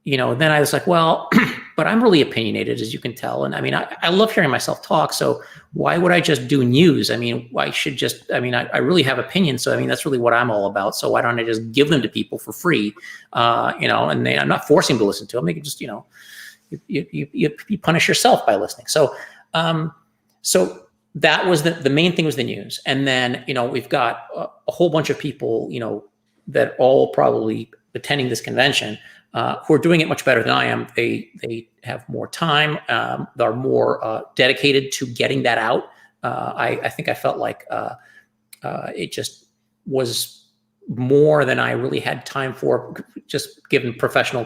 you know, then I was like, well, but I'm really opinionated, as you can tell. And I mean, I love hearing myself talk. So why would I just do news? I mean, I really have opinions. So, I mean, that's really what I'm all about. So why don't I just give them to people for free? You know, and I'm not forcing them to listen to them. They can just, you know, you punish yourself by listening. So, so that was the main thing was the news. And then, you know, we've got a whole bunch of people, you know, that all probably attending this convention, who are doing it much better than I am. They have more time. They're more dedicated to getting that out. I think I felt like it just was more than I really had time for, just given professional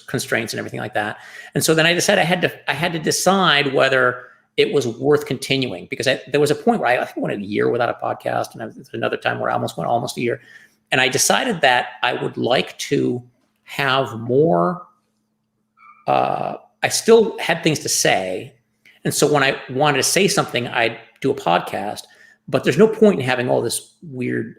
constraints and everything like that. And so then I decided I had to decide whether it was worth continuing, because there was a point where I think I went a year without a podcast, and there's another time where I almost went almost a year. And I decided that I would like to have more, I still had things to say. And so when I wanted to say something, I'd do a podcast, but there's no point in having all this weird,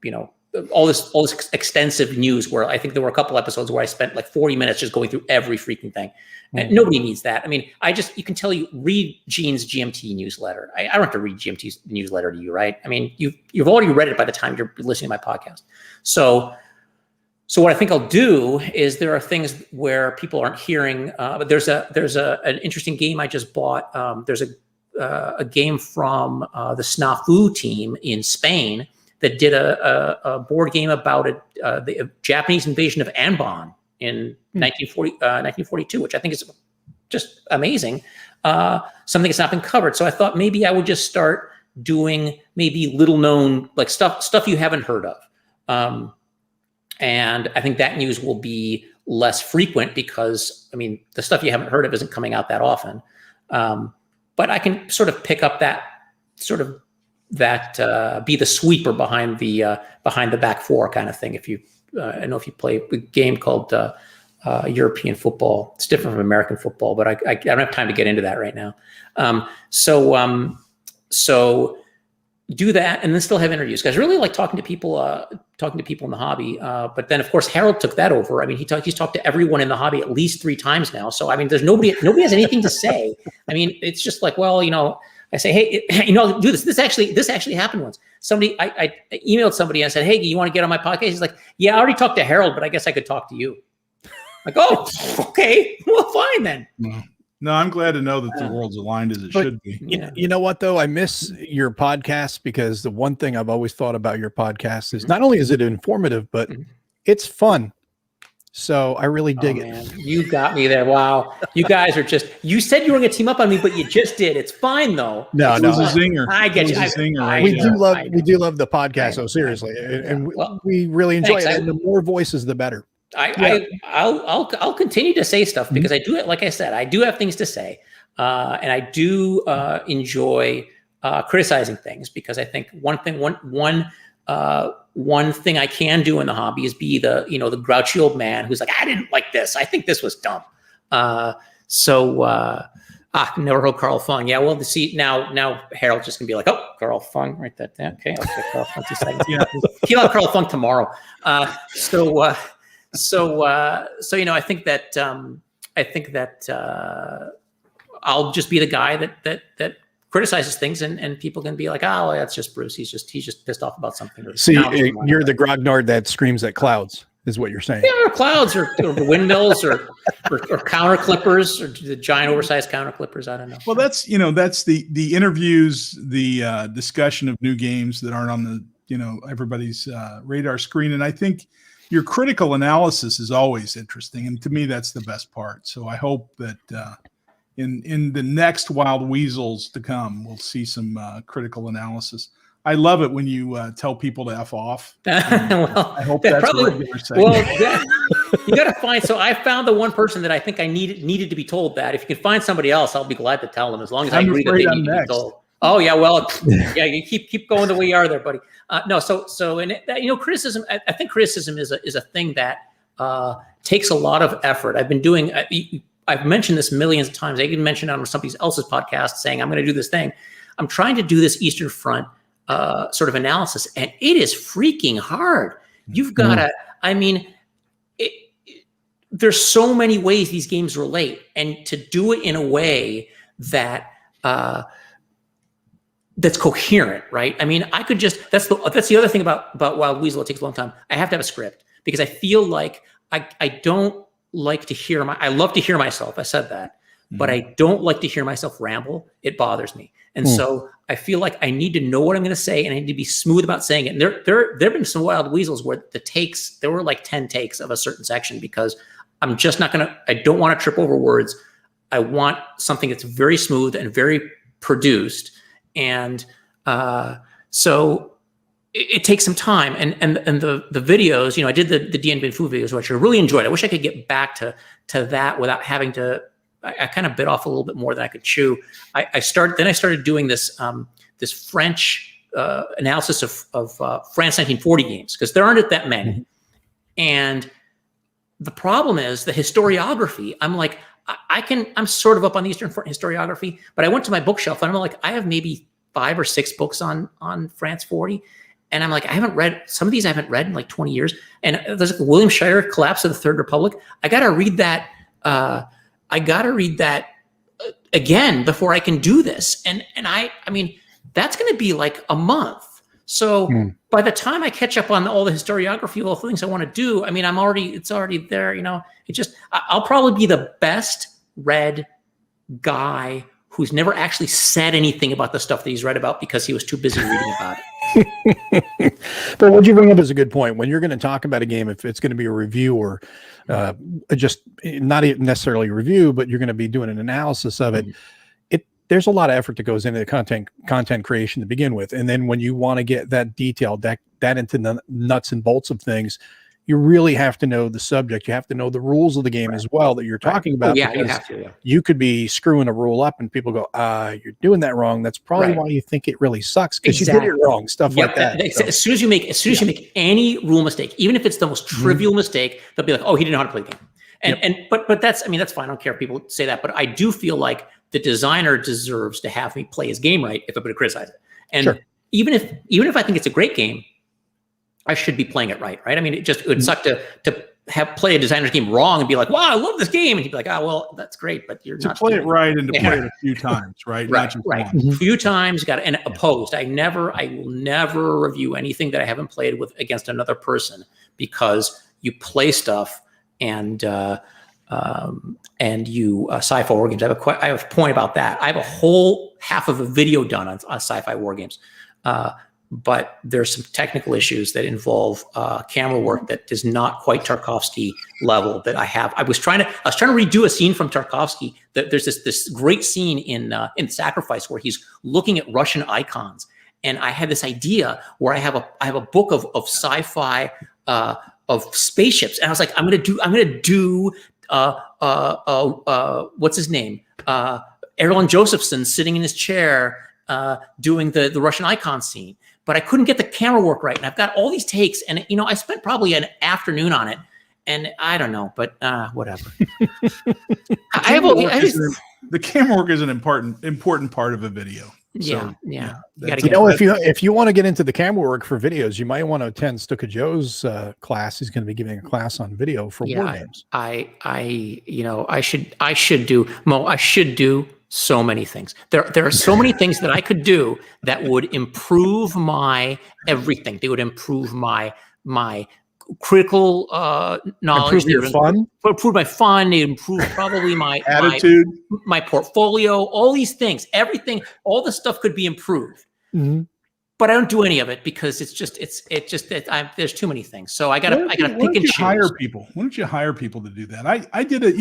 you know, all this extensive news, where I think there were a couple episodes where I spent like 40 minutes just going through every freaking thing. And nobody needs that. I mean, you can tell you read Gene's GMT newsletter. I don't have to read GMT's newsletter to you, right? I mean, you've already read it by the time you're listening to my podcast. So what I think I'll do is, there are things where people aren't hearing. But there's an interesting game I just bought. There's a game from the Snafu team in Spain that did a board game about the Japanese invasion of Anbon in 1942, which I think is just amazing. Something that's not been covered. So I thought maybe I would just start doing maybe little known, like stuff you haven't heard of. And I think that news will be less frequent, because, I mean, the stuff you haven't heard of isn't coming out that often. But I can sort of pick up that sort of be the sweeper behind the back four kind of thing. If you, I don't know if you play a game called European football. It's different from American football, but I don't have time to get into that right now. So do that, and then still have interviews. Guys, really like talking to people in the hobby. But then, of course, Harold took that over. I mean, he's talked to everyone in the hobby at least 3 times now. So, I mean, there's nobody has anything to say. I mean, it's just like, well, you know, I say, hey, you know, do this. This actually happened once. I emailed somebody and I said, hey, you want to get on my podcast? He's like, yeah, I already talked to Harold, but I guess I could talk to you. Like, oh, okay, well, fine then. No, I'm glad to know that the world's aligned as it should be. You know what, though? I miss your podcast, because the one thing I've always thought about your podcast is not only is it informative, but it's fun. So I really dig it. You got me there. Wow. You guys are just, you said you were going to team up on me, but you just did. It's fine though. No. It was a zinger. I get you. We do love the podcast. So seriously, and we really enjoy it. And the more voices, the better. I'll continue to say stuff, because I do it. Like I said, I do have things to say, and I do enjoy criticizing things, because I think one thing I can do in the hobby is be the grouchy old man who's like, I didn't like this. I think this was dumb. Never heard Carl Fung. Yeah, well, now Harold's just gonna be like, oh, Carl Fung, write that down. Okay, I'll say Carl Fung 2 seconds. Yeah, he'll have Carl Fung tomorrow. So you know, I think that I'll just be the guy that criticizes things, and people can be like, oh, that's just Bruce. He's just pissed off about something. See, you're the grognard that screams at clouds, is what you're saying. Yeah, or clouds, or windmills, or counter clippers, or the giant oversized counter clippers. I don't know. Well, that's the interviews, the discussion of new games that aren't on everybody's radar screen. And I think your critical analysis is always interesting, and to me, that's the best part. So I hope that in the next Wild Weasels to come, we'll see some critical analysis. I love it when you tell people to F off. Well, I hope that's probably, a regular segment. well, you got to find. So I found the one person that I think I needed to be told that. If you can find somebody else, I'll be glad to tell them, as long as I agree that they need to be told. Oh yeah, well, yeah, you keep going the way you are there, buddy. No, so and criticism. I think criticism is a thing that takes a lot of effort. I've been doing. I've mentioned this millions of times. I even mentioned it on somebody else's podcast, saying I'm going to do this thing. I'm trying to do this Eastern Front sort of analysis, and it is freaking hard. You've got to, there's so many ways these games relate, and to do it in a way that that's coherent, right? I mean, I could just, that's the other thing about Wild Weasel. It takes a long time. I have to have a script, because I feel like I don't like to hear I love to hear myself. I said that, but I don't like to hear myself ramble. It bothers me. And so I feel like I need to know what I'm going to say, and I need to be smooth about saying it. And there have been some Wild Weasels where there were like 10 takes of a certain section, because I'm just not I don't want to trip over words. I want something that's very smooth and very produced. And so it takes some time. And the videos, I did the Dien Bien Phu videos, which I really enjoyed. I wish I could get back to that without having to. I kind of bit off a little bit more than I could chew. I started doing this French analysis of France 1940 games, because there aren't that many. And the problem is the historiography. I'm like, I'm sort of up on the Eastern Front historiography, but I went to my bookshelf and I'm like, I have maybe 5 or 6 books on France 40. And I'm like, I haven't read some of these. I haven't read in like 20 years. And there's like William Shirer, Collapse of the Third Republic. I got to read that. Again before I can do this. And I mean, that's going to be like a month. So by the time I catch up on all the historiography, all the things I want to do, I mean, it's already there, I'll probably be the best read guy who's never actually said anything about the stuff that he's read about, because he was too busy reading about it. But what you bring up is a good point. When you're going to talk about a game, if it's going to be a review or just not necessarily a review, but you're going to be doing an analysis of it, there's a lot of effort that goes into the content creation to begin with. And then when you want to get that detail, that into the nuts and bolts of things, you really have to know the subject. You have to know the rules of the game as well that you're talking about. Yeah, you have to. Yeah. You could be screwing a rule up and people go, you're doing that wrong. That's probably why you think it really sucks, because you did it wrong. Stuff like that. As soon as you make any rule mistake, even if it's the most trivial mistake, they'll be like, oh, he didn't know how to play the game. But that's fine. I don't care if people say that, but I do feel like the designer deserves to have me play his game right if I'm going to criticize it. And even if I think it's a great game, I should be playing it right? I mean, it would suck to play a designer's game wrong and be like, wow, I love this game. And he'd be like, well, that's great, but you're not play it right and to play it a few times, right? Right. A few times, and opposed. I will never review anything that I haven't played with against another person, because you play stuff and you sci-fi war games. I have a point about that. I have a whole half of a video done on sci-fi war games. But there's some technical issues that involve camera work that is not quite Tarkovsky level that I have. I was trying to redo a scene from Tarkovsky. There's this great scene in Sacrifice where he's looking at Russian icons, and I had this idea where I have a book of sci-fi of spaceships, and I was like, I'm gonna do what's his name, Erland Josephson sitting in his chair doing the Russian icon scene. But I couldn't get the camera work right. And I've got all these takes, and I spent probably an afternoon on it, and I don't know, but whatever. The camera work is an important part of a video. Yeah. If you want to get into the camera work for videos, you might want to attend Stuka Joe's class. He's going to be giving a class on video for war games. I should do so many things. There are so many things that I could do that would improve my everything. They would improve my critical knowledge. Improve your fun. Improve my fun. They improve probably my attitude, my portfolio. All these things, everything, all the stuff could be improved. but I don't do any of it because there's too many things. So I gotta pick and choose. Hire people. Why don't you hire people to do that? I did it.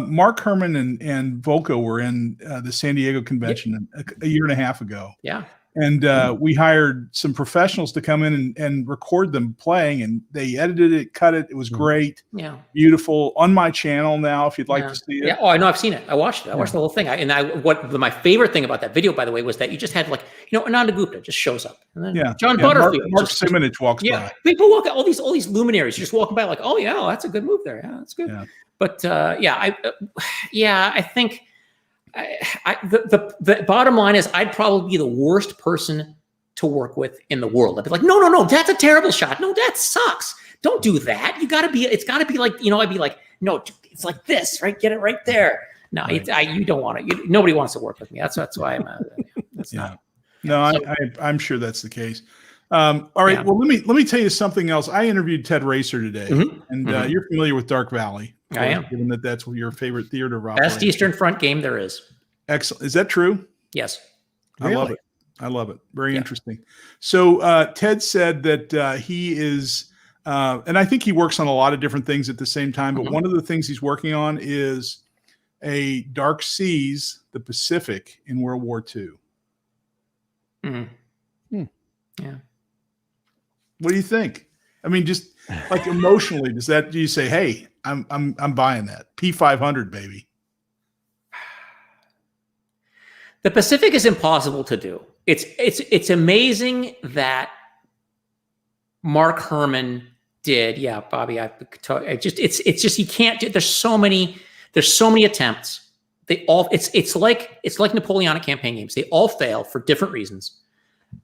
Mark Herman and Volko were in the San Diego convention a year and a half ago. Yeah. And we hired some professionals to come in and record them playing, and they edited it, cut it. It was great. Yeah. Beautiful. On my channel now, if you'd like to see it. Yeah. Oh, I know. I've seen it. I watched it. I watched the whole thing. My favorite thing about that video, by the way, was that you just had Ananda Gupta just shows up. And then John Butterfield. Mark Simonich walks by. People walk, all these luminaries just walking by like, oh yeah, that's a good move there. Yeah, that's good. Yeah. But I think the bottom line is I'd probably be the worst person to work with in the world. I'd be like, no, that's a terrible shot. No, that sucks. Don't do that. It's gotta be like, I'd be like, no, it's like this, right? Get it right there. No, right. You don't want it. Nobody wants to work with me. That's why I'm. That's not. No, I'm sure that's the case. All right. Yeah. Well, let me tell you something else. I interviewed Ted Racer today, and you're familiar with Dark Valley. I am. Given that's your favorite theater of best Eastern Front game there is. Excellent. Is that true? Yes. I love it. I love it. Very interesting. So Ted said that he is, and I think he works on a lot of different things at the same time, but one of the things he's working on is a Dark Seas, the Pacific in World War II. Yeah. What do you think? I mean, just like emotionally, do you say, hey, I'm buying that P500, baby? The Pacific is impossible to do. It's amazing that Mark Herman did. Yeah, Bobby, it's just you can't do. There's so many attempts. They all it's like Napoleonic campaign games. They all fail for different reasons.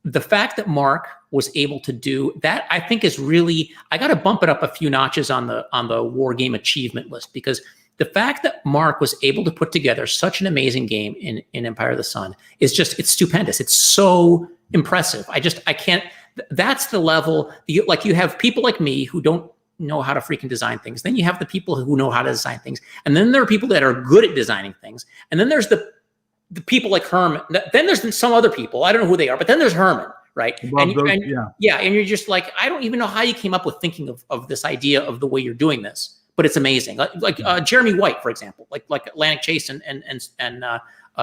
The fact that Mark was able to do that, I think, is really, I got to bump it up a few notches on the war game achievement list, because the fact that Mark was able to put together such an amazing game in Empire of the Sun is it's stupendous. It's so impressive. I can't, that's the level. You have people like me who don't know how to freaking design things. Then you have the people who know how to design things. And then there are people that are good at designing things. And then there's the people like Herman. Then there's some other people. I don't know who they are, but then there's Herman, right? And you're just like, I don't even know how you came up with thinking of this idea of the way you're doing this, but it's amazing. Like Jeremy White, for example, like Atlantic Chase and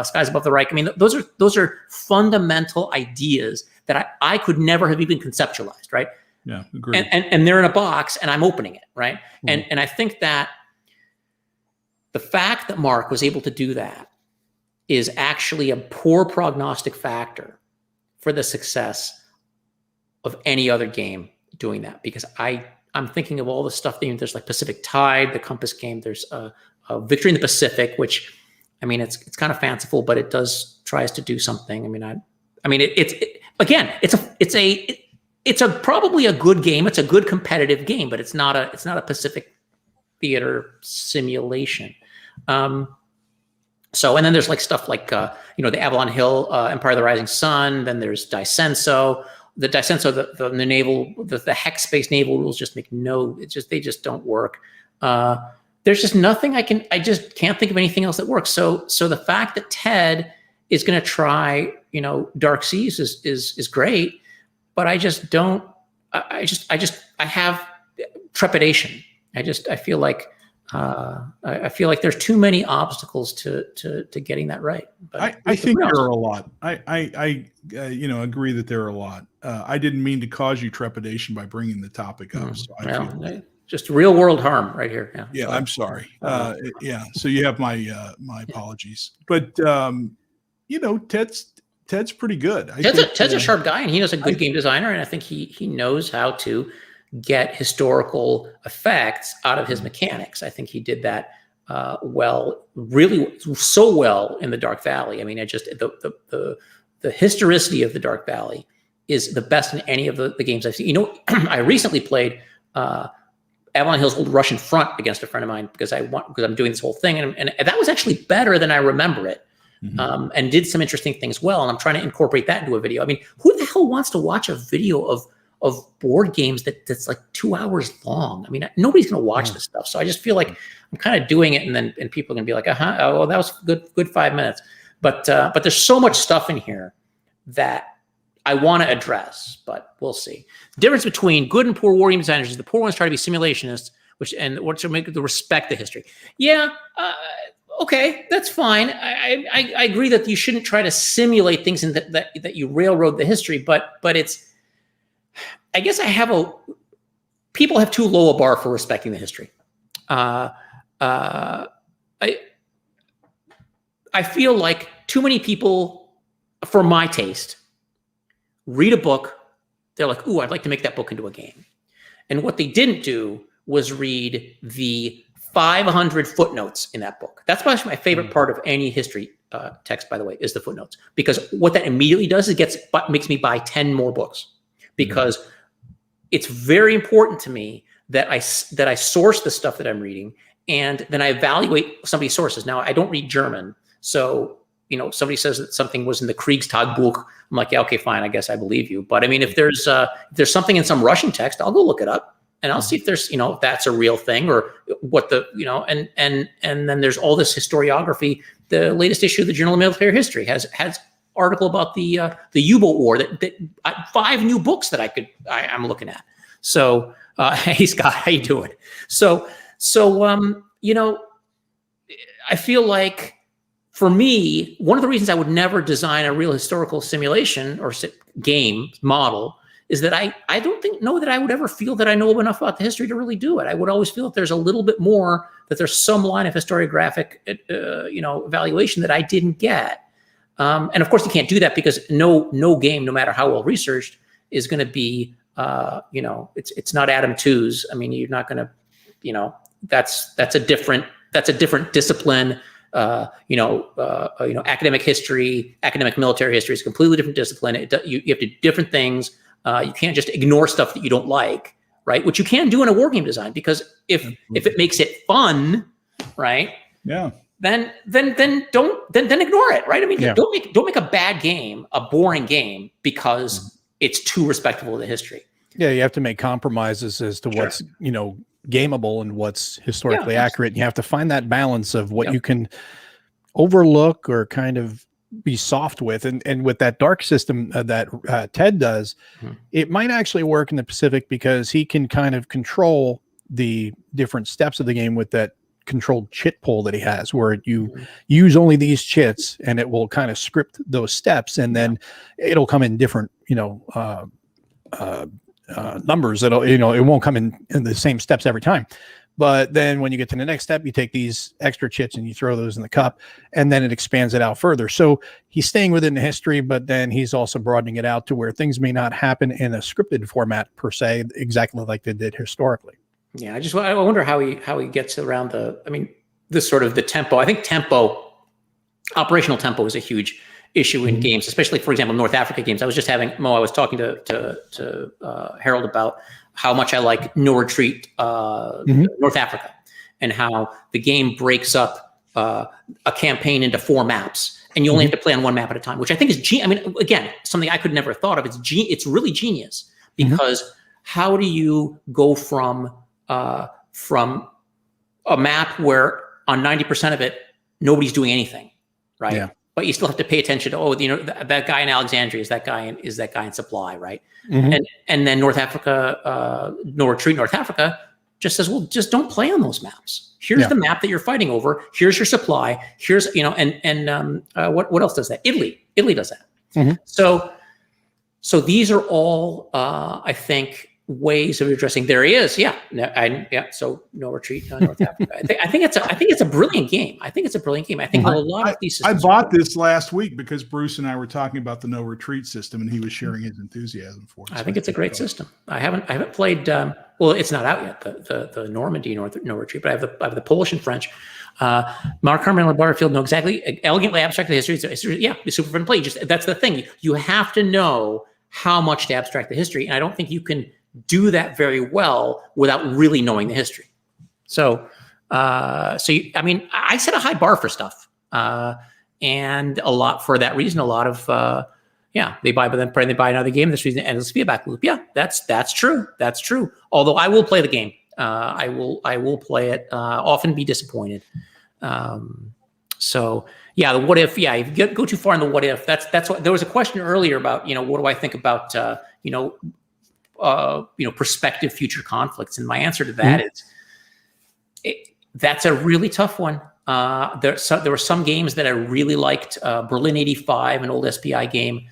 Skies Above the Reich. I mean, those are fundamental ideas that I could never have even conceptualized, right? Yeah, agreed. And they're in a box, and I'm opening it, right? And I think that the fact that Mark was able to do that is actually a poor prognostic factor for the success of any other game doing that, because I'm thinking of all the stuff. There's like Pacific Tide, the Compass game. There's a Victory in the Pacific, which, I mean, it's kind of fanciful, but it tries to do something. It's probably a good game. It's a good competitive game, but it's not a Pacific theater simulation. And then there's like stuff like the Avalon Hill, Empire of the Rising Sun. Then there's Dicenso. The Dicenso, the naval, the hex space naval rules just make they just don't work. There's just nothing I just can't think of anything else that works. So the fact that Ted is going to try, Dark Seas is great, but I just don't. I have trepidation. I feel like there's too many obstacles to getting that right. But I think there are a lot. I agree that there are a lot. I didn't mean to cause you trepidation by bringing the topic up. So just real world harm right here. Yeah. Yeah, I'm sorry. So you have my apologies. But Ted's pretty good. Ted's a sharp guy, and he knows a good game designer, and I think he knows how to get historical effects out of his mechanics. I think he did that really so well in the Dark Valley. I mean, the historicity of the Dark Valley is the best in any of the games I've seen. I recently played Avalon Hill's Old Russian Front against a friend of mine because I'm doing this whole thing, and that was actually better than I remember it. And did some interesting things well, and I'm trying to incorporate that into a video. I mean, who the hell wants to watch a video of board games that's like 2 hours long? I mean, nobody's going to watch this stuff. So I just feel like I'm kind of doing it, and people are going to be like, oh, that was good 5 minutes. But there's so much stuff in here that I want to address, but we'll see. The difference between good and poor wargame designers is the poor ones try to be simulationists, which make the respect the history. Yeah, okay, that's fine. I agree that you shouldn't try to simulate things and that you railroad the history, but it's. I guess people have too low a bar for respecting the history. I feel like too many people, for my taste, read a book. They're like, "Ooh, I'd like to make that book into a game," and what they didn't do was read the 500 footnotes in that book. That's actually my favorite part of any history text, by the way, is the footnotes, because what that immediately does is makes me buy 10 more books, because it's very important to me that I source the stuff that I'm reading, and then I evaluate somebody's sources. Now, I don't read German, so somebody says that something was in the Kriegstagebuch. I'm like, yeah, okay, fine, I guess I believe you. But I mean, if there's something in some Russian text, I'll go look it up and I'll see if there's if that's a real thing, or what the and then there's all this historiography. The latest issue of the Journal of Military History has article about the U-boat war that 5 new books that I'm looking at. So hey Scott, how you doing? So I feel like, for me, one of the reasons I would never design a real historical simulation or game model is that I don't know that I would ever feel that I know enough about the history to really do it. I would always feel that there's a little bit more, that there's some line of historiographic evaluation that I didn't get. And of course, you can't do that, because no game, no matter how well researched, is going to be, it's not Adam Tooze. I mean, you're not going to, that's a different discipline. Academic history, academic military history is a completely different discipline. You have to do different things. You can't just ignore stuff that you don't like, right? Which you can do in a wargame design, because if it makes it fun, right? Yeah. Then ignore it, right? I mean, don't make a bad game, a boring game, because it's too respectable of the history. Yeah, you have to make compromises as to what's gameable and what's historically accurate. And you have to find that balance of what you can overlook or kind of be soft with. And with that dark system that Ted does, it might actually work in the Pacific, because he can kind of control the different steps of the game with that controlled chit pool that he has, where you use only these chits and it will kind of script those steps, and then it'll come in different numbers. It won't come in the same steps every time. But then when you get to the next step, you take these extra chits and you throw those in the cup, and then it expands it out further. So he's staying within the history, but then he's also broadening it out to where things may not happen in a scripted format per se, exactly like they did historically. Yeah, I wonder how he gets around this sort of the tempo. I think operational tempo is a huge issue in games, especially, for example, North Africa games. I was just having Mo. I was talking to Harold about how much I like No Retreat, North Africa, and how the game breaks up a campaign into 4 maps, and you only have to play on 1 map at a time, which I think is again, something I could never have thought of. It's really genius, because how do you go from a map where on 90% of it nobody's doing anything, right? Yeah. But you still have to pay attention to, that guy in Alexandria is that guy in supply, right? And then North Africa, No Retreat North Africa just says, well, just don't play on those maps. Here's the map that you're fighting over. Here's your supply. Here's what else does that? Italy does that. So these are all I think ways of addressing. There he is. So No Retreat, North Africa. I think it's a brilliant game. I think a lot of these systems. I bought this last week because Bruce and I were talking about the No Retreat system, and he was sharing his enthusiasm for it. I think it's a great system. I haven't played. Well, it's not out yet. The Normandy No Retreat, but I have the Polish and French. Mark Harmon and Butterfield know exactly, elegantly abstract the history. It's super fun to play. That's the thing. You have to know how much to abstract the history, and I don't think you can do that very well without really knowing the history. So I set a high bar for stuff, and a lot for that reason. A lot of they buy, but then they buy another game. This reason, and let's be a back loop. Yeah, that's true. That's true. Although I will play the game, I will play it. Often be disappointed. So Yeah, the what if. Yeah, if you go too far in the what if, that's what there was a question earlier about. What do I think about prospective future conflicts? And my answer to that is, that's a really tough one. There were some games that I really liked. Berlin '85, an old SPI game.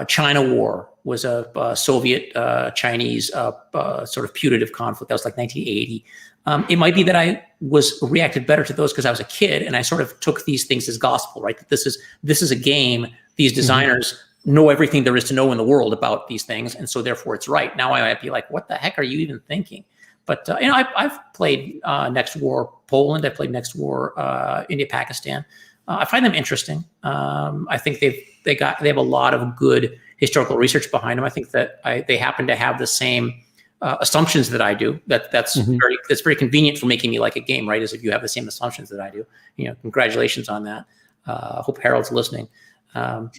China War was a Soviet Chinese sort of putative conflict. That was like 1980. It might be that I reacted better to those because I was a kid and I sort of took these things as gospel, right? That this is a game. These designers know everything there is to know in the world about these things, and so therefore it's right. Now I might be like, what the heck are you even thinking? But I've played Next War Poland. I played Next War India Pakistan. I find them interesting. I think they have a lot of good historical research behind them. I think that they happen to have the same assumptions that I do. That's very convenient for making me like a game, right? Is if you have the same assumptions that I do. Congratulations on that. Hope Harold's listening. Well,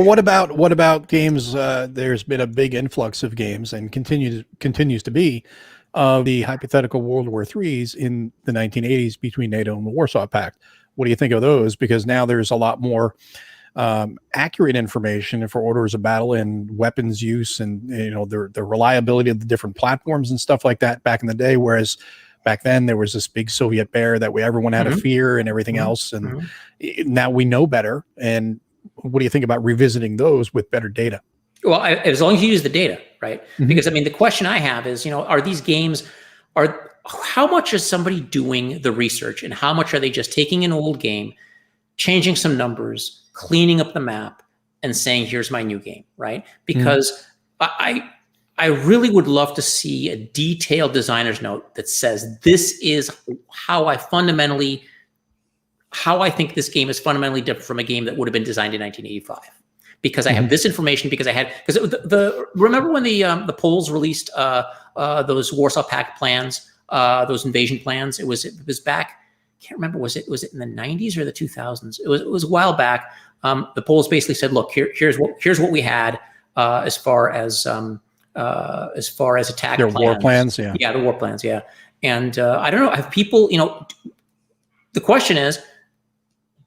what about games? There's been a big influx of games and continues to be of the hypothetical World War IIIs in the 1980s between NATO and the Warsaw Pact. What do you think of those? Because now there's a lot more accurate information for orders of battle and weapons use, and the reliability of the different platforms and stuff like that back in the day. Whereas back then there was this big Soviet bear that everyone had a fear and everything else. And now we know better. And what do you think about revisiting those with better data? Well, as long as you use the data, right? Because the question I have is, are these games, how much is somebody doing the research and how much are they just taking an old game, changing some numbers, cleaning up the map and saying, here's my new game, right? Because I really would love to see a detailed designer's note that says, this is how I think this game is fundamentally different from a game that would have been designed in 1985. Because I have this information, because remember when the Poles released those Warsaw Pact plans, those invasion plans? It was back, I can't remember, was it in the 90s or the 2000s? It was a while back. The Poles basically said, look, here's what we had as far as attack Their plans. war plans, yeah. Yeah, the war plans, yeah. And I don't know, have people, the question is,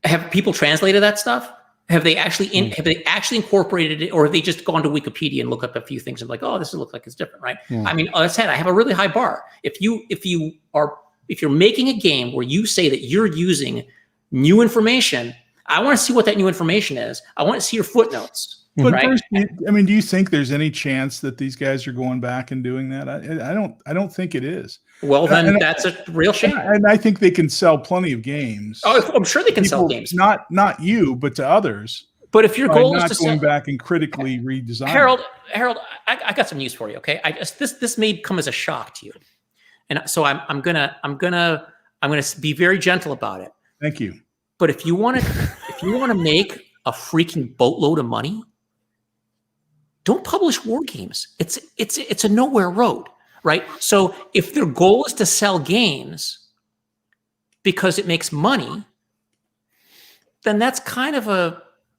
have people translated that stuff? Have they actually incorporated it, or have they just gone to Wikipedia and looked up a few things and like, oh, this looks like it's different, right? I mean, as I said, I have a really high bar. If you're making a game where you say that you're using new information, I want to see what that new information is. I want to see your footnotes. But right? Bruce, do you think there's any chance that these guys are going back and doing that? I don't think it is. Well, then that's a real shame. And I think they can sell plenty of games. Oh, I'm sure they can sell games. Not you, but to others. But if your goal is to going back and critically redesign, Harold, I got some news for you. Okay, this may come as a shock to you, and so I'm gonna be very gentle about it. Thank you. But if you want to make a freaking boatload of money, don't publish war games. It's a nowhere road, right? So if their goal is to sell games because it makes money, then that's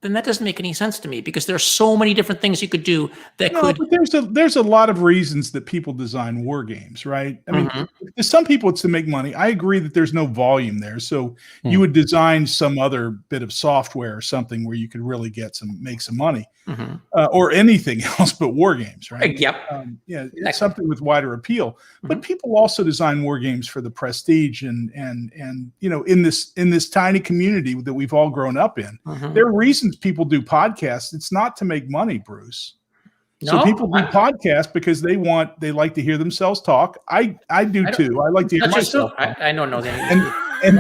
then that doesn't make any sense to me, because there's so many different things you could do that could. But there's a lot of reasons that people design war games, right? I mean, to some people it's to make money. I agree that there's no volume there, so you would design some other bit of software or something where you could really make some money, or anything else but war games, right? Yep. It's something with wider appeal. But people also design war games for the prestige and in this tiny community that we've all grown up in. There are reasons people do podcasts. It's not to make money, Bruce. So people do podcasts because they like to hear themselves talk. I do too. I like to hear myself. I don't know that. And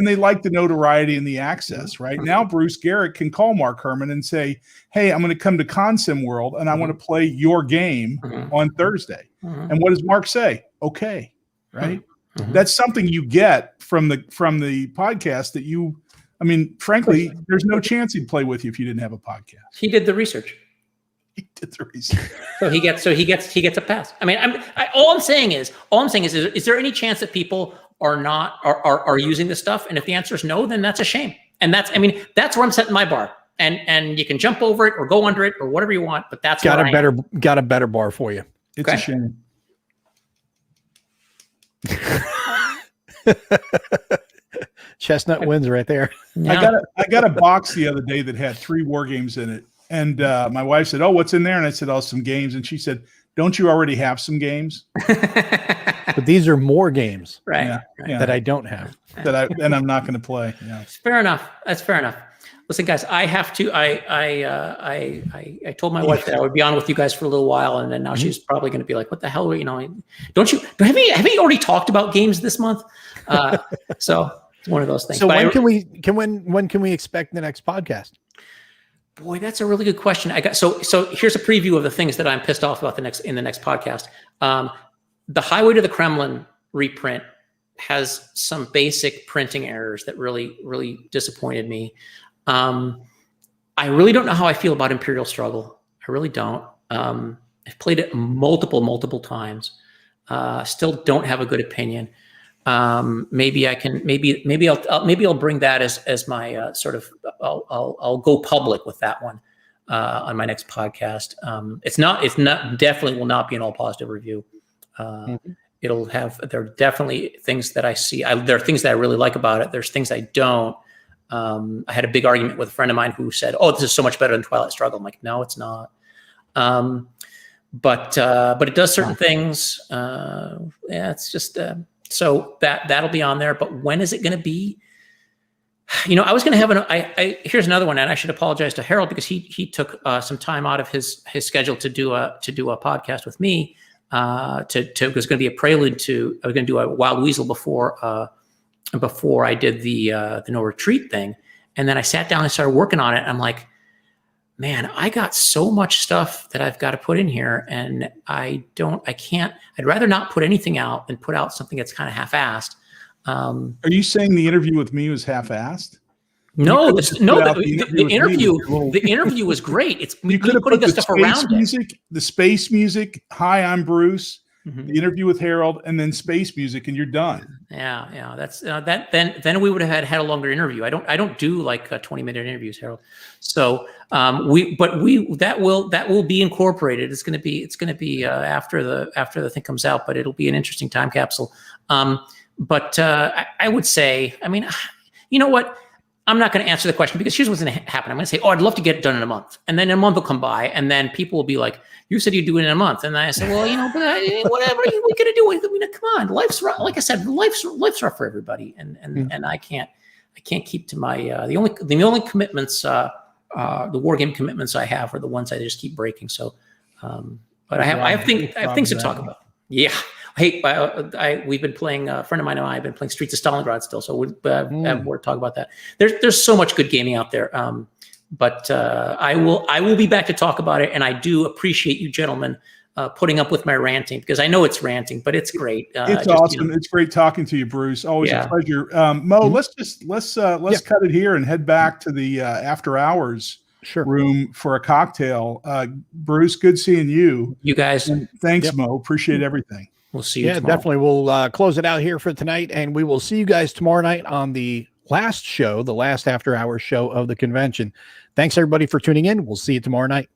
they like the notoriety and the access. Right now, Bruce Garrett can call Mark Herman and say, "Hey, I'm going to come to Consim World and I want to play your game on Thursday." And what does Mark say? Okay, right? That's something you get from the podcast that you. I mean, frankly, there's no chance he'd play with you if you didn't have a podcast. He did the research. So he gets a pass. I mean, all I'm saying is there any chance that people are using this stuff? And if the answer is no, then that's a shame. And that's where I'm setting my bar. And you can jump over it or go under it or whatever you want, but that's got a better bar for you. It's a shame. Chestnut wins right there. Yeah. I got a box the other day that had 3 war games in it, and my wife said, "Oh, what's in there?" And I said, "Oh, some games." And she said, "Don't you already have some games?" But these are more games Right. Yeah, Right. yeah. that I don't have. And I'm not going to play. Yeah. Fair enough. That's fair enough. Listen, guys, I have to. I told my wife that I would be on with you guys for a little while, and then now she's probably going to be like, "What the hell? You know, don't you have you already talked about games this month?" So it's one of those things. So But when can we expect the next podcast? boy, that's a really good question. So here's a preview of the things that I'm pissed off about in the next podcast. The Highway to the Kremlin reprint has some basic printing errors that really disappointed me. I really don't know how I feel about Imperial Struggle. I really don't. I've played it multiple times. Still don't have a good opinion. Maybe I can. Maybe I'll bring that as my sort of. I'll go public with that one on my next podcast. It's not. Definitely will not be an all positive review. It'll have. There are definitely things that I see. There are things that I really like about it. There's things I don't. I had a big argument with a friend of mine who said, "Oh, this is so much better than Twilight Struggle." I'm like, "No, it's not." But it does certain things. Yeah, it's just so that'll be on there. But when is it going to be? You know, I was going to have here's another one, and I should apologize to Harold because he took some time out of his schedule to do a podcast with me. It was going to be a prelude to. I was going to do a Wild Weasel before I did the No Retreat thing, and then I sat down and started working on it. I'm like, man, I got so much stuff that I've got to put in here, and I can't. I'd rather not put anything out than put out something that's kind of half-assed. Are you saying the interview with me was half-assed? No, the interview was great. It's you could have put the stuff around music, the space music. Hi, I'm Bruce. Mm-hmm. The interview with Harold, and then space music, and you're done. Yeah. That's that. Then we would have had a longer interview. I don't do like 20-minute interviews, Harold. So that will be incorporated. It's going to be after the thing comes out, but it'll be an interesting time capsule. But I would say, I mean, you know what? I'm not going to answer the question because here's what's going to happen. I'm going to say, "Oh, I'd love to get it done in a month," and then a month will come by, and then people will be like, "You said you'd do it in a month," and I say, "Well, you know, but whatever we going to do? I mean, come on, life's rough. Like I said, life's rough for everybody, and I can't keep to my the only commitments, the war game commitments I have are the ones I just keep breaking. So, but I have things to talk about. Yeah. Hey, we've been playing. A friend of mine and I have been playing Streets of Stalingrad still, so we have more to talk about that. There's so much good gaming out there, but I will be back to talk about it, and I do appreciate you gentlemen putting up with my ranting because I know it's ranting, but it's great. It's awesome. You know. It's great talking to you, Bruce. Always a pleasure. Mo, let's cut it here and head back to the after hours room for a cocktail. Bruce, good seeing you. You guys, and thanks, Mo. Appreciate everything. We'll see you tomorrow. Definitely. We'll close it out here for tonight, and we will see you guys tomorrow night on the last after hours show of the convention. Thanks everybody for tuning in. We'll see you tomorrow night.